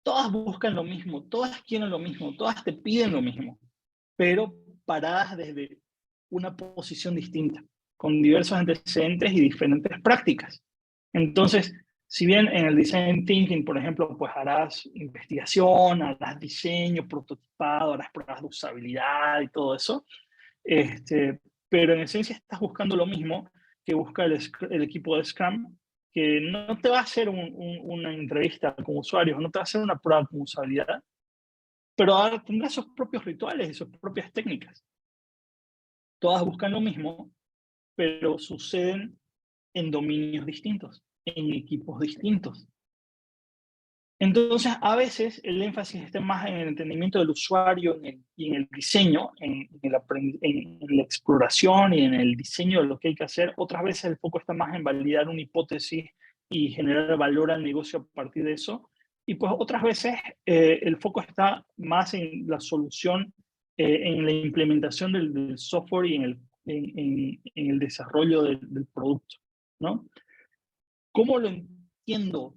Todas buscan lo mismo, todas quieren lo mismo, todas te piden lo mismo, pero paradas desde una posición distinta, con diversos antecedentes y diferentes prácticas. Entonces, si bien en el Design Thinking, por ejemplo, pues harás investigación, harás diseño, prototipado, harás pruebas de usabilidad y todo eso, pero en esencia estás buscando lo mismo que busca el equipo de Scrum, que no te va a hacer una entrevista con usuarios, no te va a hacer una prueba con usabilidad, pero ahora tendrá sus propios rituales y sus propias técnicas. Todas buscan lo mismo, pero suceden en dominios distintos, en equipos distintos. Entonces, a veces el énfasis está más en el entendimiento del usuario y en el diseño, en la exploración y en el diseño de lo que hay que hacer. Otras veces el foco está más en validar una hipótesis y generar valor al negocio a partir de eso. Y pues otras veces el foco está más en la solución, en la implementación del software y en el desarrollo del producto, ¿no? ¿Cómo lo entiendo?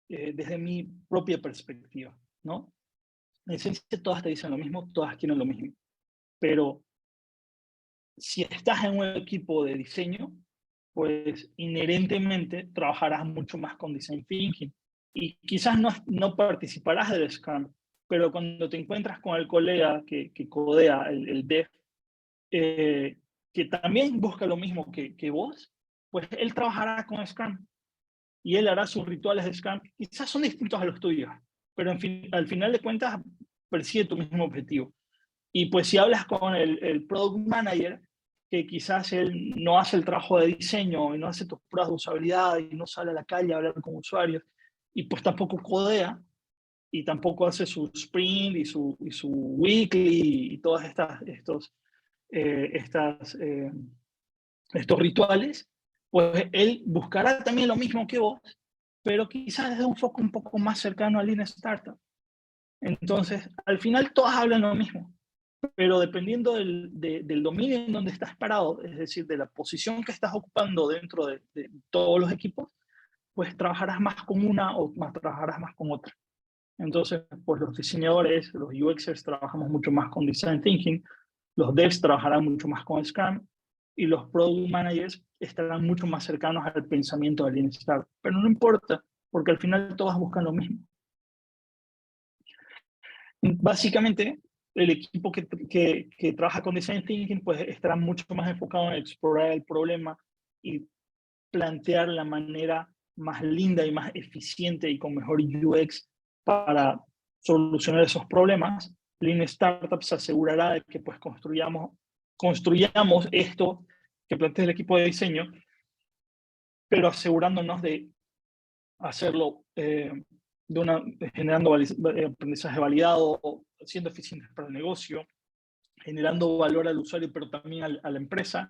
Desde mi propia perspectiva, ¿no? En esencia, todas te dicen lo mismo, todas quieren lo mismo. Pero si estás en un equipo de diseño, pues inherentemente trabajarás mucho más con Design Thinking. Y quizás no participarás del Scrum, pero cuando te encuentras con el colega que codea, el dev, que también busca lo mismo que vos, pues él trabajará con Scrum. Y él hará sus rituales de Scrum, quizás son distintos a los tuyos, pero al final de cuentas persigue tu mismo objetivo. Y pues si hablas con el Product Manager, que quizás él no hace el trabajo de diseño y no hace tus pruebas de usabilidad y no sale a la calle a hablar con usuarios, y pues tampoco codea, y tampoco hace su sprint y su weekly y todos estos rituales, pues él buscará también lo mismo que vos, pero quizás desde un foco un poco más cercano al Lean Startup. Entonces, al final todas hablan lo mismo, pero dependiendo del dominio en donde estás parado, es decir, de la posición que estás ocupando dentro de todos los equipos, pues trabajarás más con una o trabajarás más con otra. Entonces, pues los diseñadores, los UXers trabajamos mucho más con Design Thinking, los devs trabajarán mucho más con Scrum, y los product managers estarán mucho más cercanos al pensamiento del Lean Startup. Pero no importa, porque al final todas buscan lo mismo. Básicamente, el equipo que trabaja con Design Thinking pues estará mucho más enfocado en explorar el problema y plantear la manera más linda y más eficiente y con mejor UX para solucionar esos problemas. Lean Startup se asegurará de que pues construyamos esto que plantea el equipo de diseño, pero asegurándonos de hacerlo generando aprendizaje validado, siendo eficientes para el negocio, generando valor al usuario, pero también a la empresa.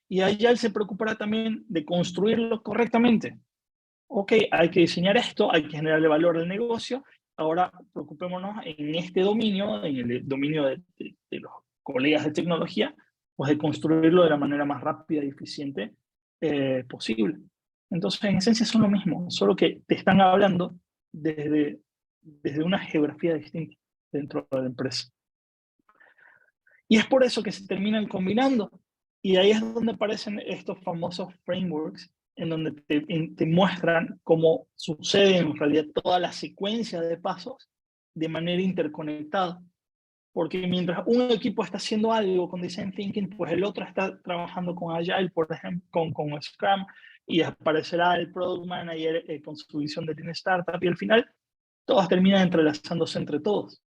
Y ahí él se preocupará también de construirlo correctamente. Ok, hay que diseñar esto, hay que generarle valor al negocio. Ahora preocupémonos en este dominio, en el dominio de los colegas de tecnología, pues de construirlo de la manera más rápida y eficiente posible. Entonces, en esencia son lo mismo, solo que te están hablando desde una geografía distinta dentro de la empresa. Y es por eso que se terminan combinando. Y ahí es donde aparecen estos famosos frameworks, en donde te muestran cómo sucede en realidad toda la secuencia de pasos de manera interconectada. Porque mientras un equipo está haciendo algo con Design Thinking, pues el otro está trabajando con Agile, por ejemplo, con Scrum, y aparecerá el Product Manager con su visión de Lean Startup, y al final todos terminan entrelazándose entre todos.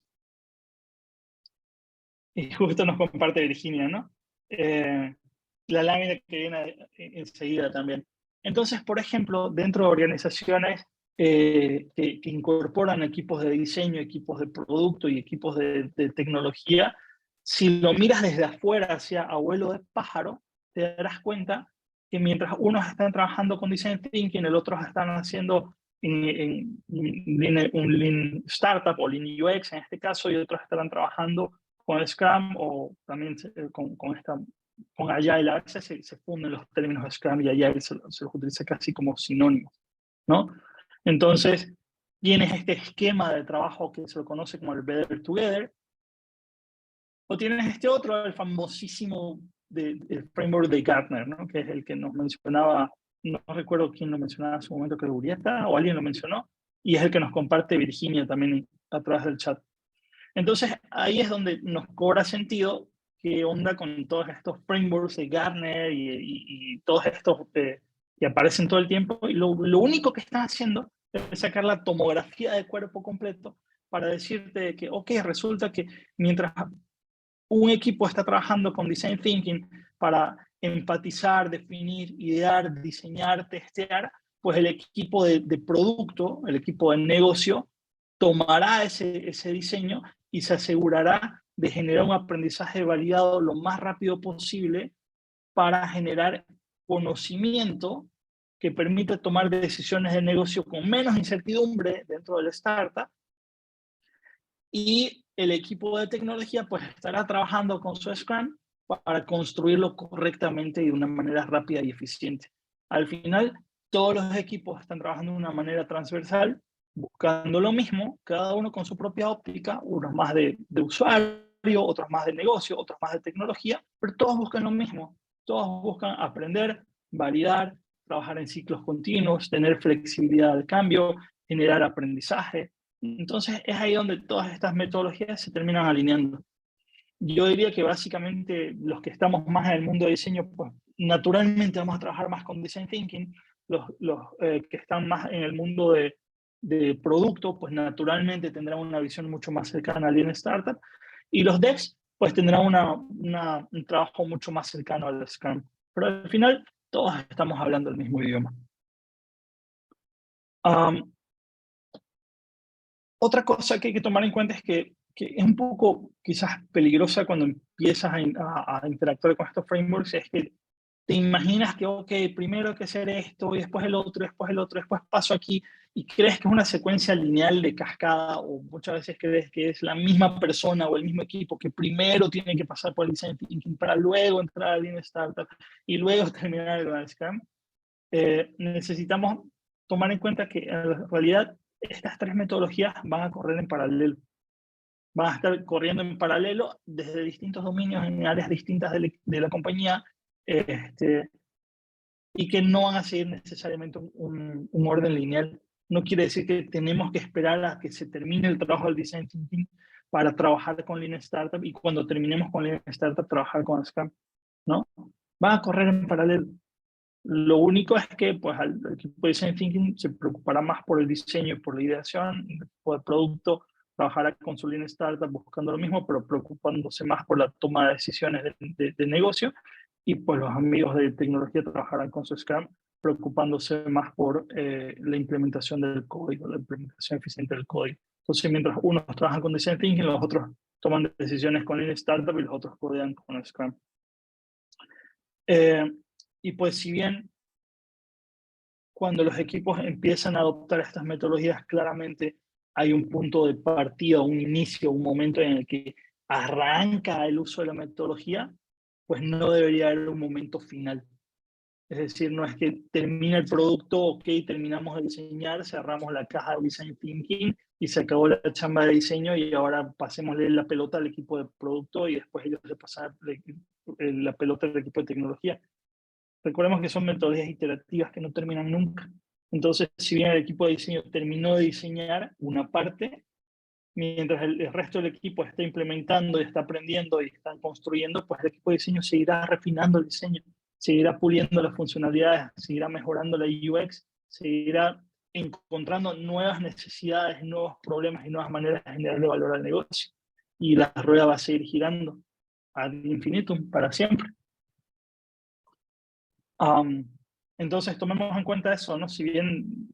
Y justo nos comparte Virginia, ¿no? la lámina que viene enseguida también. Entonces, por ejemplo, dentro de organizaciones que incorporan equipos de diseño, equipos de producto y equipos de tecnología, si lo miras desde afuera hacia abuelo de pájaro, te darás cuenta que mientras unos están trabajando con Design Thinking, el otros están haciendo un Lean Startup o Lean UX en este caso, y otros estarán trabajando con Scrum o también con Agile. A veces se funden los términos Scrum y Agile, se los utiliza casi como sinónimos, ¿no? Entonces, tienes este esquema de trabajo que se lo conoce como el Better Together, o tienes este otro, el famosísimo el framework de Gartner, ¿no? Que es el que nos mencionaba, no recuerdo quién lo mencionaba en su momento, que Urieta o alguien lo mencionó, y es el que nos comparte Virginia también a través del chat. Entonces, ahí es donde nos cobra sentido qué onda con todos estos frameworks de Gartner y todos estos que aparecen todo el tiempo. Y lo único que están haciendo es sacar la tomografía de cuerpo completo para decirte que, ok, resulta que mientras un equipo está trabajando con Design Thinking para empatizar, definir, idear, diseñar, testear, pues el equipo de producto, el equipo de negocio, tomará ese diseño y se asegurará de generar un aprendizaje validado lo más rápido posible para generar conocimiento que permita tomar decisiones de negocio con menos incertidumbre dentro del startup, y el equipo de tecnología pues estará trabajando con su Scrum para construirlo correctamente y de una manera rápida y eficiente. Al final, todos los equipos están trabajando de una manera transversal, buscando lo mismo, cada uno con su propia óptica, unos más de usuario, otros más de negocio, otros más de tecnología, pero todos buscan lo mismo. Todos buscan aprender, validar, trabajar en ciclos continuos, tener flexibilidad al cambio, generar aprendizaje. Entonces es ahí donde todas estas metodologías se terminan alineando. Yo diría que básicamente los que estamos más en el mundo de diseño, pues naturalmente vamos a trabajar más con Design Thinking. Los que están más en el mundo de producto, pues naturalmente tendrán una visión mucho más cercana al Lean Startup. Y los devs, pues tendrán un trabajo mucho más cercano al Scrum. Pero al final, todos estamos hablando el mismo idioma. Otra cosa que hay que tomar en cuenta es que es un poco quizás peligrosa cuando empiezas a interactuar con estos frameworks, es que te imaginas que, ok, primero hay que hacer esto, y después el otro, después el otro, después paso aquí, y crees que es una secuencia lineal de cascada, o muchas veces crees que es la misma persona o el mismo equipo que primero tiene que pasar por el Design Thinking para luego entrar al Lean Startup y luego terminar el Scrum. Necesitamos tomar en cuenta que en realidad estas tres metodologías van a correr en paralelo. Van a estar corriendo en paralelo desde distintos dominios en áreas distintas de la compañía, y que no van a seguir necesariamente un orden lineal. No quiere decir que tenemos que esperar a que se termine el trabajo del Design Thinking para trabajar con Lean Startup, y cuando terminemos con Lean Startup trabajar con Scrum, ¿no? Van a correr en paralelo. Lo único es que pues, el equipo de Design Thinking se preocupará más por el diseño y por la ideación, el equipo de producto trabajará con su Lean Startup buscando lo mismo, pero preocupándose más por la toma de decisiones de negocio, y pues los amigos de tecnología trabajarán con su Scrum, preocupándose más por la implementación del código, la implementación eficiente del código. Entonces, mientras unos trabajan con Design Thinking, los otros toman decisiones con Lean Startup y los otros codean con Scrum. Y pues si bien cuando los equipos empiezan a adoptar estas metodologías, claramente hay un punto de partida, un inicio, un momento en el que arranca el uso de la metodología, pues no debería haber un momento final. Es decir, no es que termina el producto, ok, terminamos de diseñar, cerramos la caja de Design Thinking y se acabó la chamba de diseño, y ahora pasémosle la pelota al equipo de producto y después ellos le pasan la pelota al equipo de tecnología. Recordemos que son metodologías iterativas que no terminan nunca. Entonces, si bien el equipo de diseño terminó de diseñar una parte, mientras el resto del equipo está implementando y está aprendiendo y están construyendo, pues el equipo de diseño seguirá refinando el diseño, seguirá puliendo las funcionalidades, seguirá mejorando la UX, seguirá encontrando nuevas necesidades, nuevos problemas y nuevas maneras de generarle valor al negocio. Y la rueda va a seguir girando. ad infinitum, para siempre. Entonces tomemos en cuenta eso, ¿no? Si bien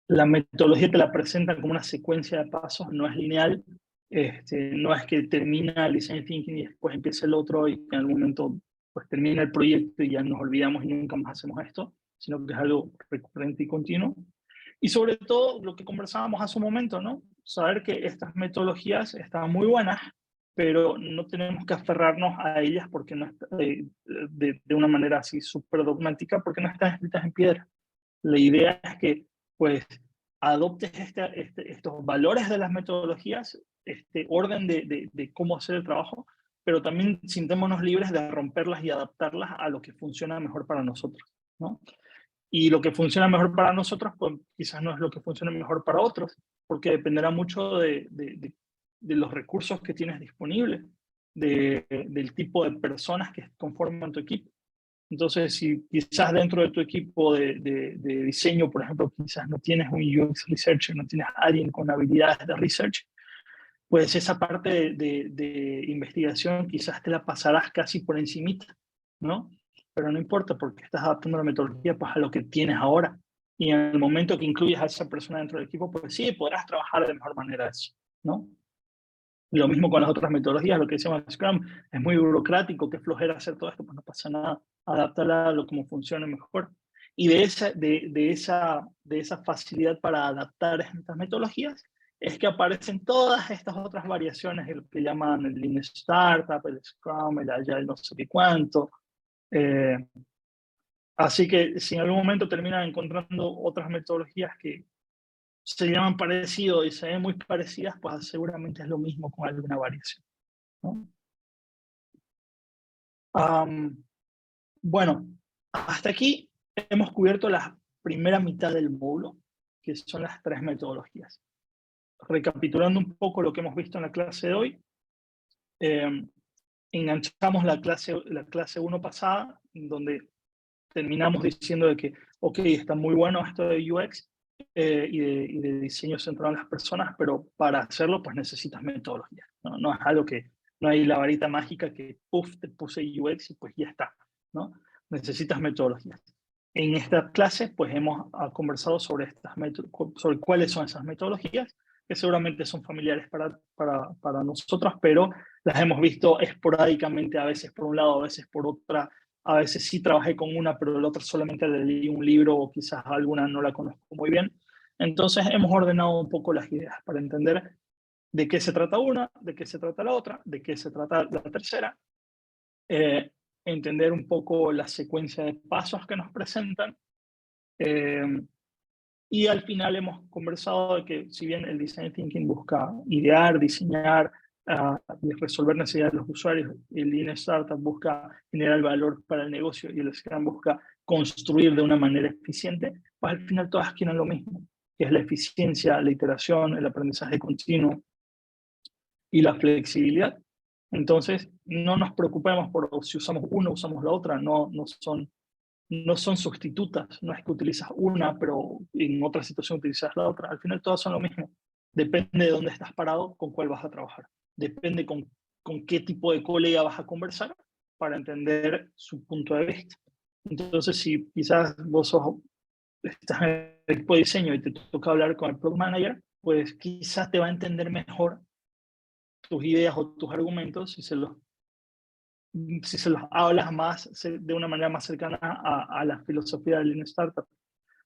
la metodología te la presentan como una secuencia de pasos, no es lineal, no es que termina el design thinking y después empieza el otro y en algún momento pues termina el proyecto y ya nos olvidamos y nunca más hacemos esto, sino que es algo recurrente y continuo. Y sobre todo lo que conversábamos hace un momento, ¿no? Saber que estas metodologías están muy buenas, pero no tenemos que aferrarnos a ellas porque no de una manera así súper dogmática, porque no están escritas en piedra. La idea es que pues adoptes estos valores de las metodologías, este orden de cómo hacer el trabajo, pero también sintémonos libres de romperlas y adaptarlas a lo que funciona mejor para nosotros, ¿no? Y lo que funciona mejor para nosotros, pues quizás no es lo que funciona mejor para otros, porque dependerá mucho de los recursos que tienes disponibles, del tipo de personas que conforman tu equipo. Entonces, si quizás dentro de tu equipo de diseño, por ejemplo, quizás no tienes un UX researcher, no tienes a alguien con habilidades de research, pues esa parte de investigación quizás te la pasarás casi por encimita, ¿no? Pero no importa porque estás adaptando la metodología pues, a lo que tienes ahora. Y en el momento que incluyas a esa persona dentro del equipo, pues sí, podrás trabajar de mejor manera eso, ¿no? Lo mismo con las otras metodologías, lo que decíamos Scrum, es muy burocrático, qué flojera hacer todo esto, pues no pasa nada, adaptarla a lo como funcione mejor. Y de esa facilidad para adaptar estas metodologías es que aparecen todas estas otras variaciones, el que llaman el Lean Startup, el Scrum, el Agile no sé qué cuánto. Así que si en algún momento terminan encontrando otras metodologías que se llaman parecido y se ven muy parecidas, pues seguramente es lo mismo con alguna variación, ¿no? Bueno, hasta aquí hemos cubierto la primera mitad del módulo, que son las 3 metodologías. Recapitulando un poco lo que hemos visto en la clase de hoy, enganchamos la clase 1 pasada, donde terminamos diciendo de que, ok, está muy bueno esto de UX y de diseño centrado en las personas, pero para hacerlo pues necesitas metodología. No es algo que, no hay la varita mágica que, puff, te puse UX y pues ya está, ¿no? Necesitas metodologías. En esta clase pues hemos conversado sobre sobre cuáles son esas metodologías, que seguramente son familiares para nosotros, pero las hemos visto esporádicamente, a veces por un lado, a veces por otra. A veces sí trabajé con una, pero la otra solamente leí un libro o quizás alguna no la conozco muy bien. Entonces hemos ordenado un poco las ideas para entender de qué se trata una, de qué se trata la otra, de qué se trata la tercera, entender un poco la secuencia de pasos que nos presentan. Y al final hemos conversado de que si bien el Design Thinking busca idear, diseñar, y resolver necesidades de los usuarios, el Lean Startup busca generar valor para el negocio y el Scrum busca construir de una manera eficiente, pues al final todas quieren lo mismo, que es la eficiencia, la iteración, el aprendizaje continuo y la flexibilidad. Entonces, no nos preocupemos por si usamos una o usamos la otra, no son sustitutas, no es que utilizas una, pero en otra situación utilizas la otra. Al final todas son lo mismo. Depende de dónde estás parado, con cuál vas a trabajar. Depende con qué tipo de colega vas a conversar para entender su punto de vista. Entonces, si quizás vos estás en el equipo de diseño y te toca hablar con el product manager, pues quizás te va a entender mejor tus ideas o tus argumentos si se los hablas más de una manera más cercana a la filosofía del Lean Startup.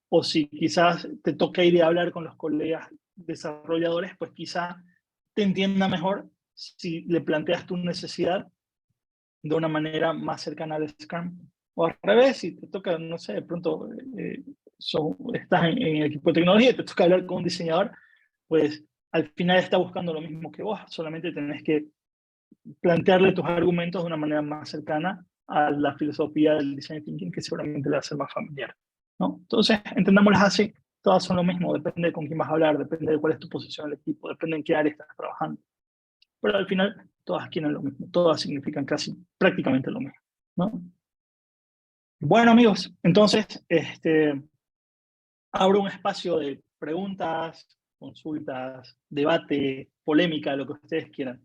O si quizás te toca ir a hablar con los colegas desarrolladores, pues quizás te entienda mejor si le planteas tu necesidad de una manera más cercana al Scrum. O al revés, si te toca, no sé, de pronto estás en el equipo de tecnología y te toca hablar con un diseñador, pues al final está buscando lo mismo que vos, solamente tenés que plantearle tus argumentos de una manera más cercana a la filosofía del design thinking, que seguramente le va a ser más familiar, ¿no? Entonces, entendámoslas así, todas son lo mismo, depende de con quién vas a hablar, depende de cuál es tu posición en el equipo, depende en qué área estás trabajando. Pero al final, todas quieren lo mismo, todas significan prácticamente lo mismo, ¿no? Bueno, amigos, entonces, abro un espacio de preguntas, consultas, debate, polémica, lo que ustedes quieran.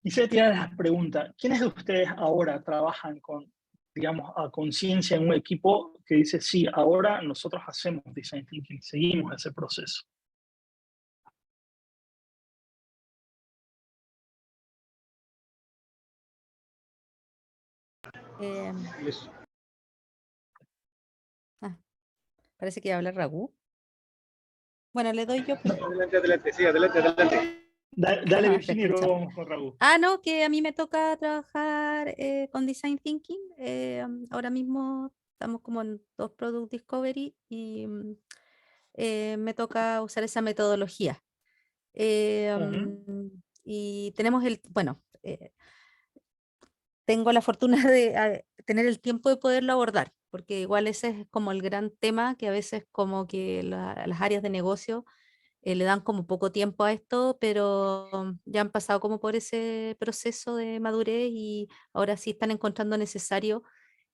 Quisiera tirar la pregunta, ¿quiénes de ustedes ahora trabajan con, digamos, a conciencia en un equipo que dice, sí, ahora nosotros hacemos Design Thinking, seguimos ese proceso? Eh, Les- Parece que iba a hablar Ragú. Bueno, le doy yo. Adelante, adelante, sí, adelante, adelante. Dale, Te Virginia, y luego escucho. vamos con Raúl. No, que a mí me toca trabajar con Design Thinking. Ahora mismo estamos como en 2 Product Discovery y me toca usar esa metodología. Y tenemos tengo la fortuna de tener el tiempo de poderlo abordar, porque igual ese es como el gran tema que a veces como que las áreas de negocio le dan como poco tiempo a esto, pero ya han pasado como por ese proceso de madurez y ahora sí están encontrando necesario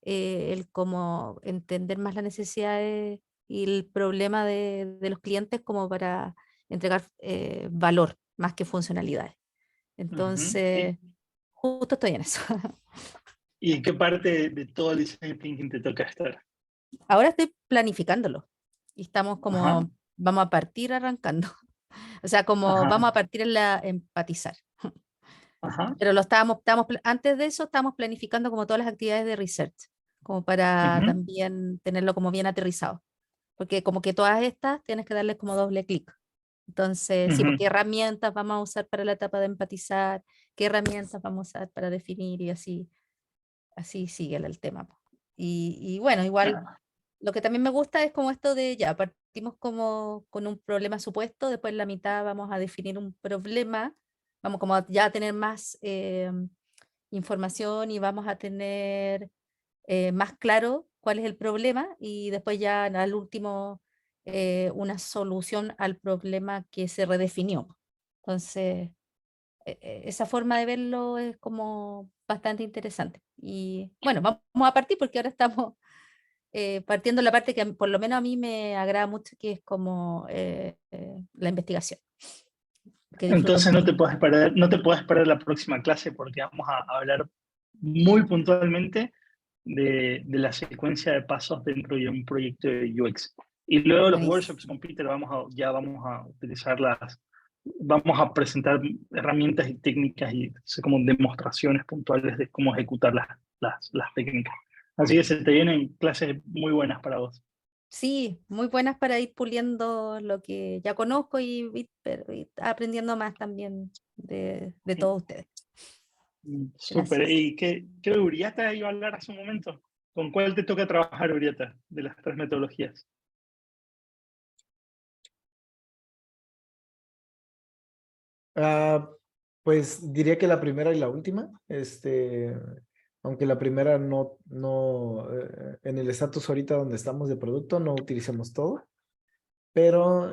el como entender más las necesidades y el problema de los clientes como para entregar valor más que funcionalidades. Entonces, justo estoy en eso. ¿Y en qué parte de todo el Design Thinking te toca estar? Ahora estoy planificándolo y estamos Ajá, como, vamos a partir arrancando. O sea, como ajá, vamos a partir en la empatizar. ajá, Pero antes de eso estábamos planificando como todas las actividades de research, como para ujú, también tenerlo como bien aterrizado. Porque como que todas estas tienes que darles como doble clic. Entonces, sí, ujú. porque herramientas vamos a usar para la etapa de empatizar, qué herramientas vamos a usar para definir y así sigue el tema, po. Y bueno, igual Ah, lo que también me gusta es como esto de ya, partimos como con un problema supuesto, después en la mitad vamos a definir un problema, vamos como ya a tener más información y vamos a tener más claro cuál es el problema y después ya al último una solución al problema que se redefinió. Entonces, esa forma de verlo es como bastante interesante. Y bueno, vamos a partir porque ahora estamos partiendo la parte que por lo menos a mí me agrada mucho, que es como la investigación, que disfruto entonces no mucho. te puedes perder, no te puedes perder la próxima clase porque vamos a hablar muy puntualmente de la secuencia de pasos dentro de un proyecto de UX. Y luego los workshops Buenísimo. con Peter ya vamos a utilizar vamos a presentar herramientas y técnicas y hacer como demostraciones puntuales de cómo ejecutar las técnicas. Así que se te vienen clases muy buenas para vos. Sí, muy buenas para ir puliendo lo que ya conozco y aprendiendo más también de todos ustedes. Súper. Gracias. ¿Y qué de Uriata iba a hablar hace un momento? ¿Con cuál te toca trabajar, Uriata, de las 3 metodologías? Ah, pues diría que la primera y la última, aunque la primera en el estatus ahorita donde estamos de producto no utilicemos todo, pero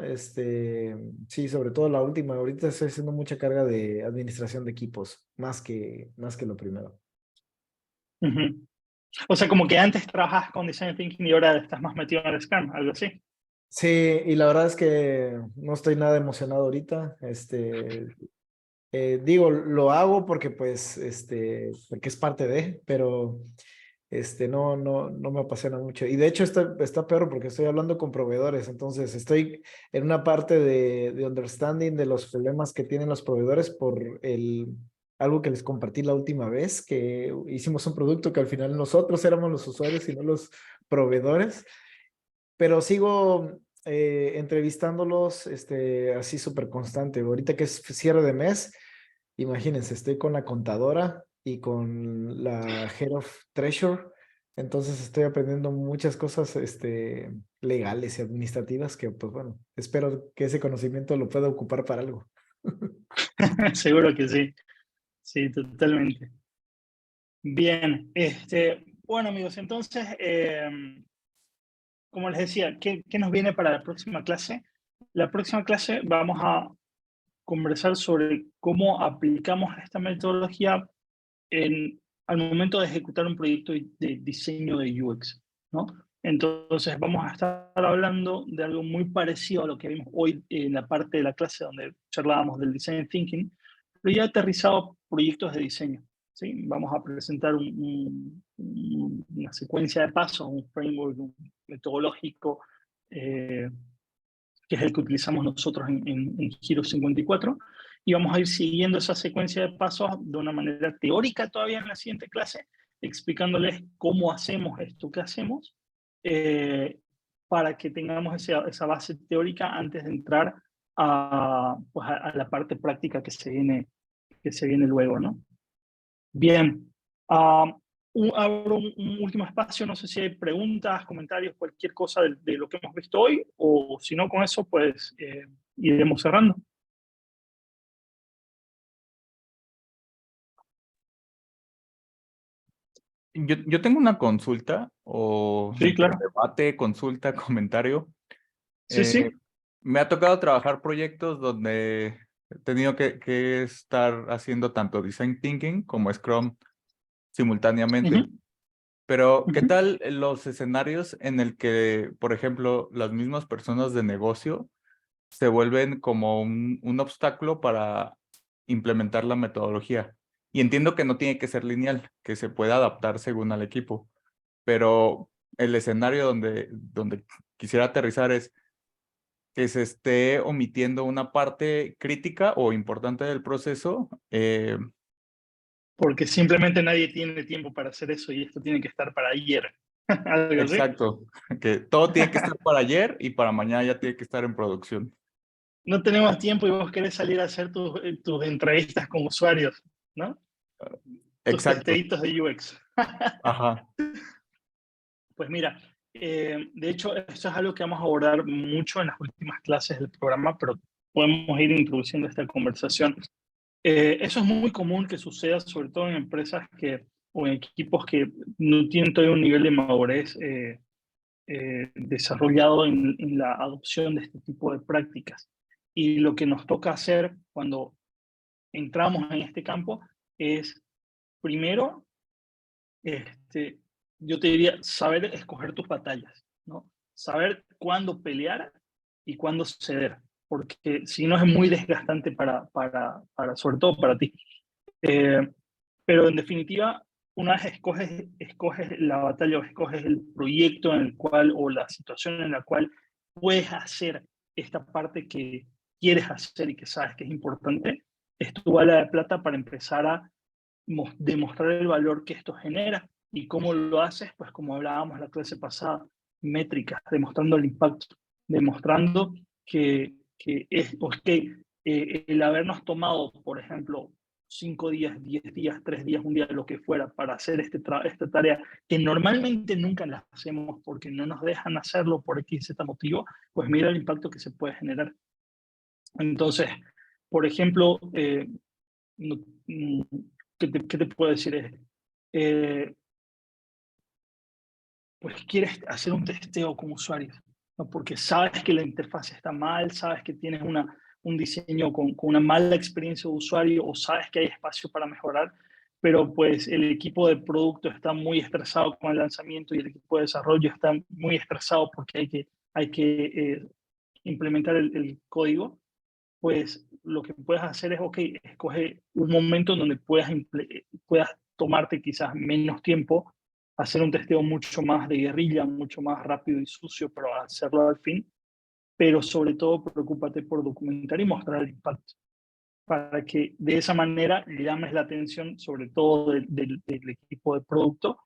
sí, sobre todo la última, ahorita estoy haciendo mucha carga de administración de equipos, más que lo primero. Ujú. O sea, como que antes trabajabas con Design Thinking y ahora estás más metido en el Scrum, algo así. Sí, y la verdad es que no estoy nada emocionado ahorita, digo, lo hago porque pues, porque es parte de, pero no me apasiona mucho. Y de hecho está peor porque estoy hablando con proveedores, entonces estoy en una parte de understanding de los problemas que tienen los proveedores por algo que les compartí la última vez, que hicimos un producto que al final nosotros éramos los usuarios y no los proveedores, pero sigo entrevistándolos, así súper constante. Ahorita que es cierre de mes, imagínense, estoy con la contadora y con la Head of Treasure, entonces estoy aprendiendo muchas cosas, legales y administrativas que, pues bueno, espero que ese conocimiento lo pueda ocupar para algo. Seguro que sí. Sí, totalmente. Bien. Bueno, amigos, entonces, como les decía, ¿qué nos viene para la próxima clase? La próxima clase vamos a conversar sobre cómo aplicamos esta metodología al momento de ejecutar un proyecto de diseño de UX, ¿no? Entonces vamos a estar hablando de algo muy parecido a lo que vimos hoy en la parte de la clase donde charlábamos del Design Thinking. pero ya aterrizado a proyectos de diseño. ¿Sí? Vamos a presentar una secuencia de pasos, un framework metodológico, que es el que utilizamos nosotros en Giro 54, y vamos a ir siguiendo esa secuencia de pasos de una manera teórica todavía en la siguiente clase, explicándoles cómo hacemos esto que hacemos, para que tengamos esa base teórica antes de entrar pues a la parte práctica que se viene luego, ¿no? Bien, abro un último espacio, no sé si hay preguntas, comentarios, cualquier cosa de lo que hemos visto hoy, o si no, con eso, pues iremos cerrando. Yo tengo una consulta, o Sí, claro. debate, consulta, comentario. Sí, sí. Me ha tocado trabajar proyectos donde he tenido que estar haciendo tanto Design Thinking como Scrum simultáneamente. Ujú, Pero, ¿qué ujú. tal los escenarios en el que, por ejemplo, las mismas personas de negocio se vuelven como un obstáculo para implementar la metodología? Y entiendo que no tiene que ser lineal, que se puede adaptar según al equipo, pero el escenario donde quisiera aterrizar es que se esté omitiendo una parte crítica o importante del proceso. Porque simplemente nadie tiene tiempo para hacer eso y esto tiene que estar para ayer. ¿Algo así? Exacto, que todo tiene que estar para ayer y para mañana ya tiene que estar en producción. No tenemos tiempo y vos querés salir a hacer tus entrevistas con usuarios, ¿no? Tus Exacto, testeitos de UX. ajá, Pues mira, de hecho, esto es algo que vamos a abordar mucho en las últimas clases del programa, pero podemos ir introduciendo esta conversación. Eso es muy común que suceda, sobre todo en empresas o en equipos que no tienen todavía un nivel de madurez desarrollado en la adopción de este tipo de prácticas. Y lo que nos toca hacer cuando entramos en este campo es, primero, yo te diría, saber escoger tus batallas, ¿no? Saber cuándo pelear y cuándo ceder, porque si no es muy desgastante sobre todo para ti. Eh, pero en definitiva, una vez escoges la batalla o escoges el proyecto en el cual o la situación en la cual puedes hacer esta parte que quieres hacer y que sabes que es importante, es tu bala de plata para empezar a demostrar el valor que esto genera. ¿Y cómo lo haces? Pues como hablábamos la clase pasada, métricas, demostrando el impacto, demostrando que es, okay, el habernos tomado, por ejemplo, 5 días, 10 días, 3 días, un día, lo que fuera, para hacer esta tarea, que normalmente nunca la hacemos porque no nos dejan hacerlo por X, Z motivo, pues mira el impacto que se puede generar. Entonces, por ejemplo, no, ¿qué te puedo decir? Pues quieres hacer un testeo con usuarios, ¿no? Porque sabes que la interfaz está mal, sabes que tienes un diseño con una mala experiencia de usuario o sabes que hay espacio para mejorar, pero pues el equipo de producto está muy estresado con el lanzamiento y el equipo de desarrollo está muy estresado porque hay que implementar el código. Pues lo que puedes hacer es, ok, escoge un momento en donde puedas tomarte quizás menos tiempo, hacer un testeo mucho más de guerrilla, mucho más rápido y sucio, pero hacerlo al fin. Pero sobre todo, preocúpate por documentar y mostrar el impacto, para que de esa manera llames la atención, sobre todo del equipo de producto,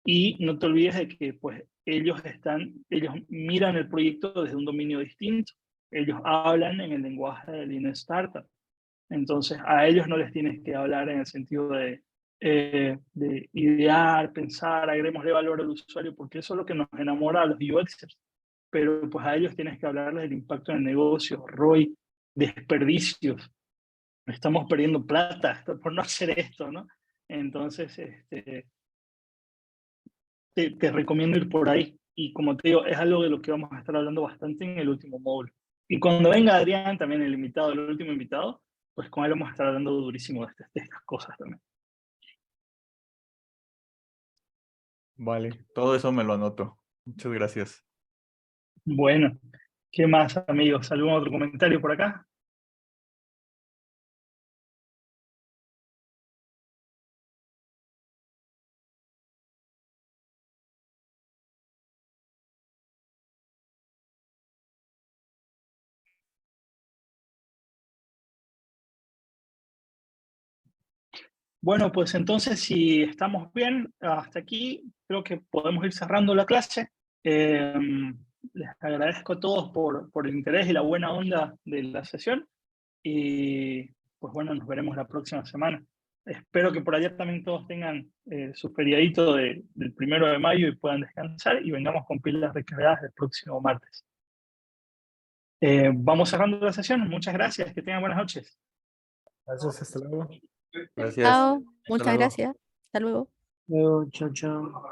y no te olvides de que pues, ellos miran el proyecto desde un dominio distinto. Ellos hablan en el lenguaje de Lean Startup. Entonces, a ellos no les tienes que hablar en el sentido de idear, pensar, agreguémosle valor al usuario, porque eso es lo que nos enamora a los UXers. Pero pues a ellos tienes que hablarles del impacto en el negocio, ROI, desperdicios. Estamos perdiendo plata por no hacer esto, ¿no? Entonces, te recomiendo ir por ahí. Y como te digo, es algo de lo que vamos a estar hablando bastante en el último módulo. Y cuando venga Adrián, también el invitado, el último invitado, pues con él vamos a estar hablando durísimo de estas cosas también. vale, todo eso me lo anoto. Muchas gracias. Bueno, ¿qué más, amigos? ¿Algún otro comentario por acá? Bueno, pues entonces si estamos bien hasta aquí, creo que podemos ir cerrando la clase. Les agradezco a todos por el interés y la buena onda de la sesión. Y pues bueno, nos veremos la próxima semana. Espero que por allá también todos tengan su feriadito del 1 de mayo y puedan descansar y vengamos con pilas recargadas el próximo martes. Vamos cerrando la sesión. Muchas gracias. Que tengan buenas noches. Gracias, hasta luego. Gracias. Chao, Hasta muchas luego. gracias. Hasta luego. Luego, chao, chao.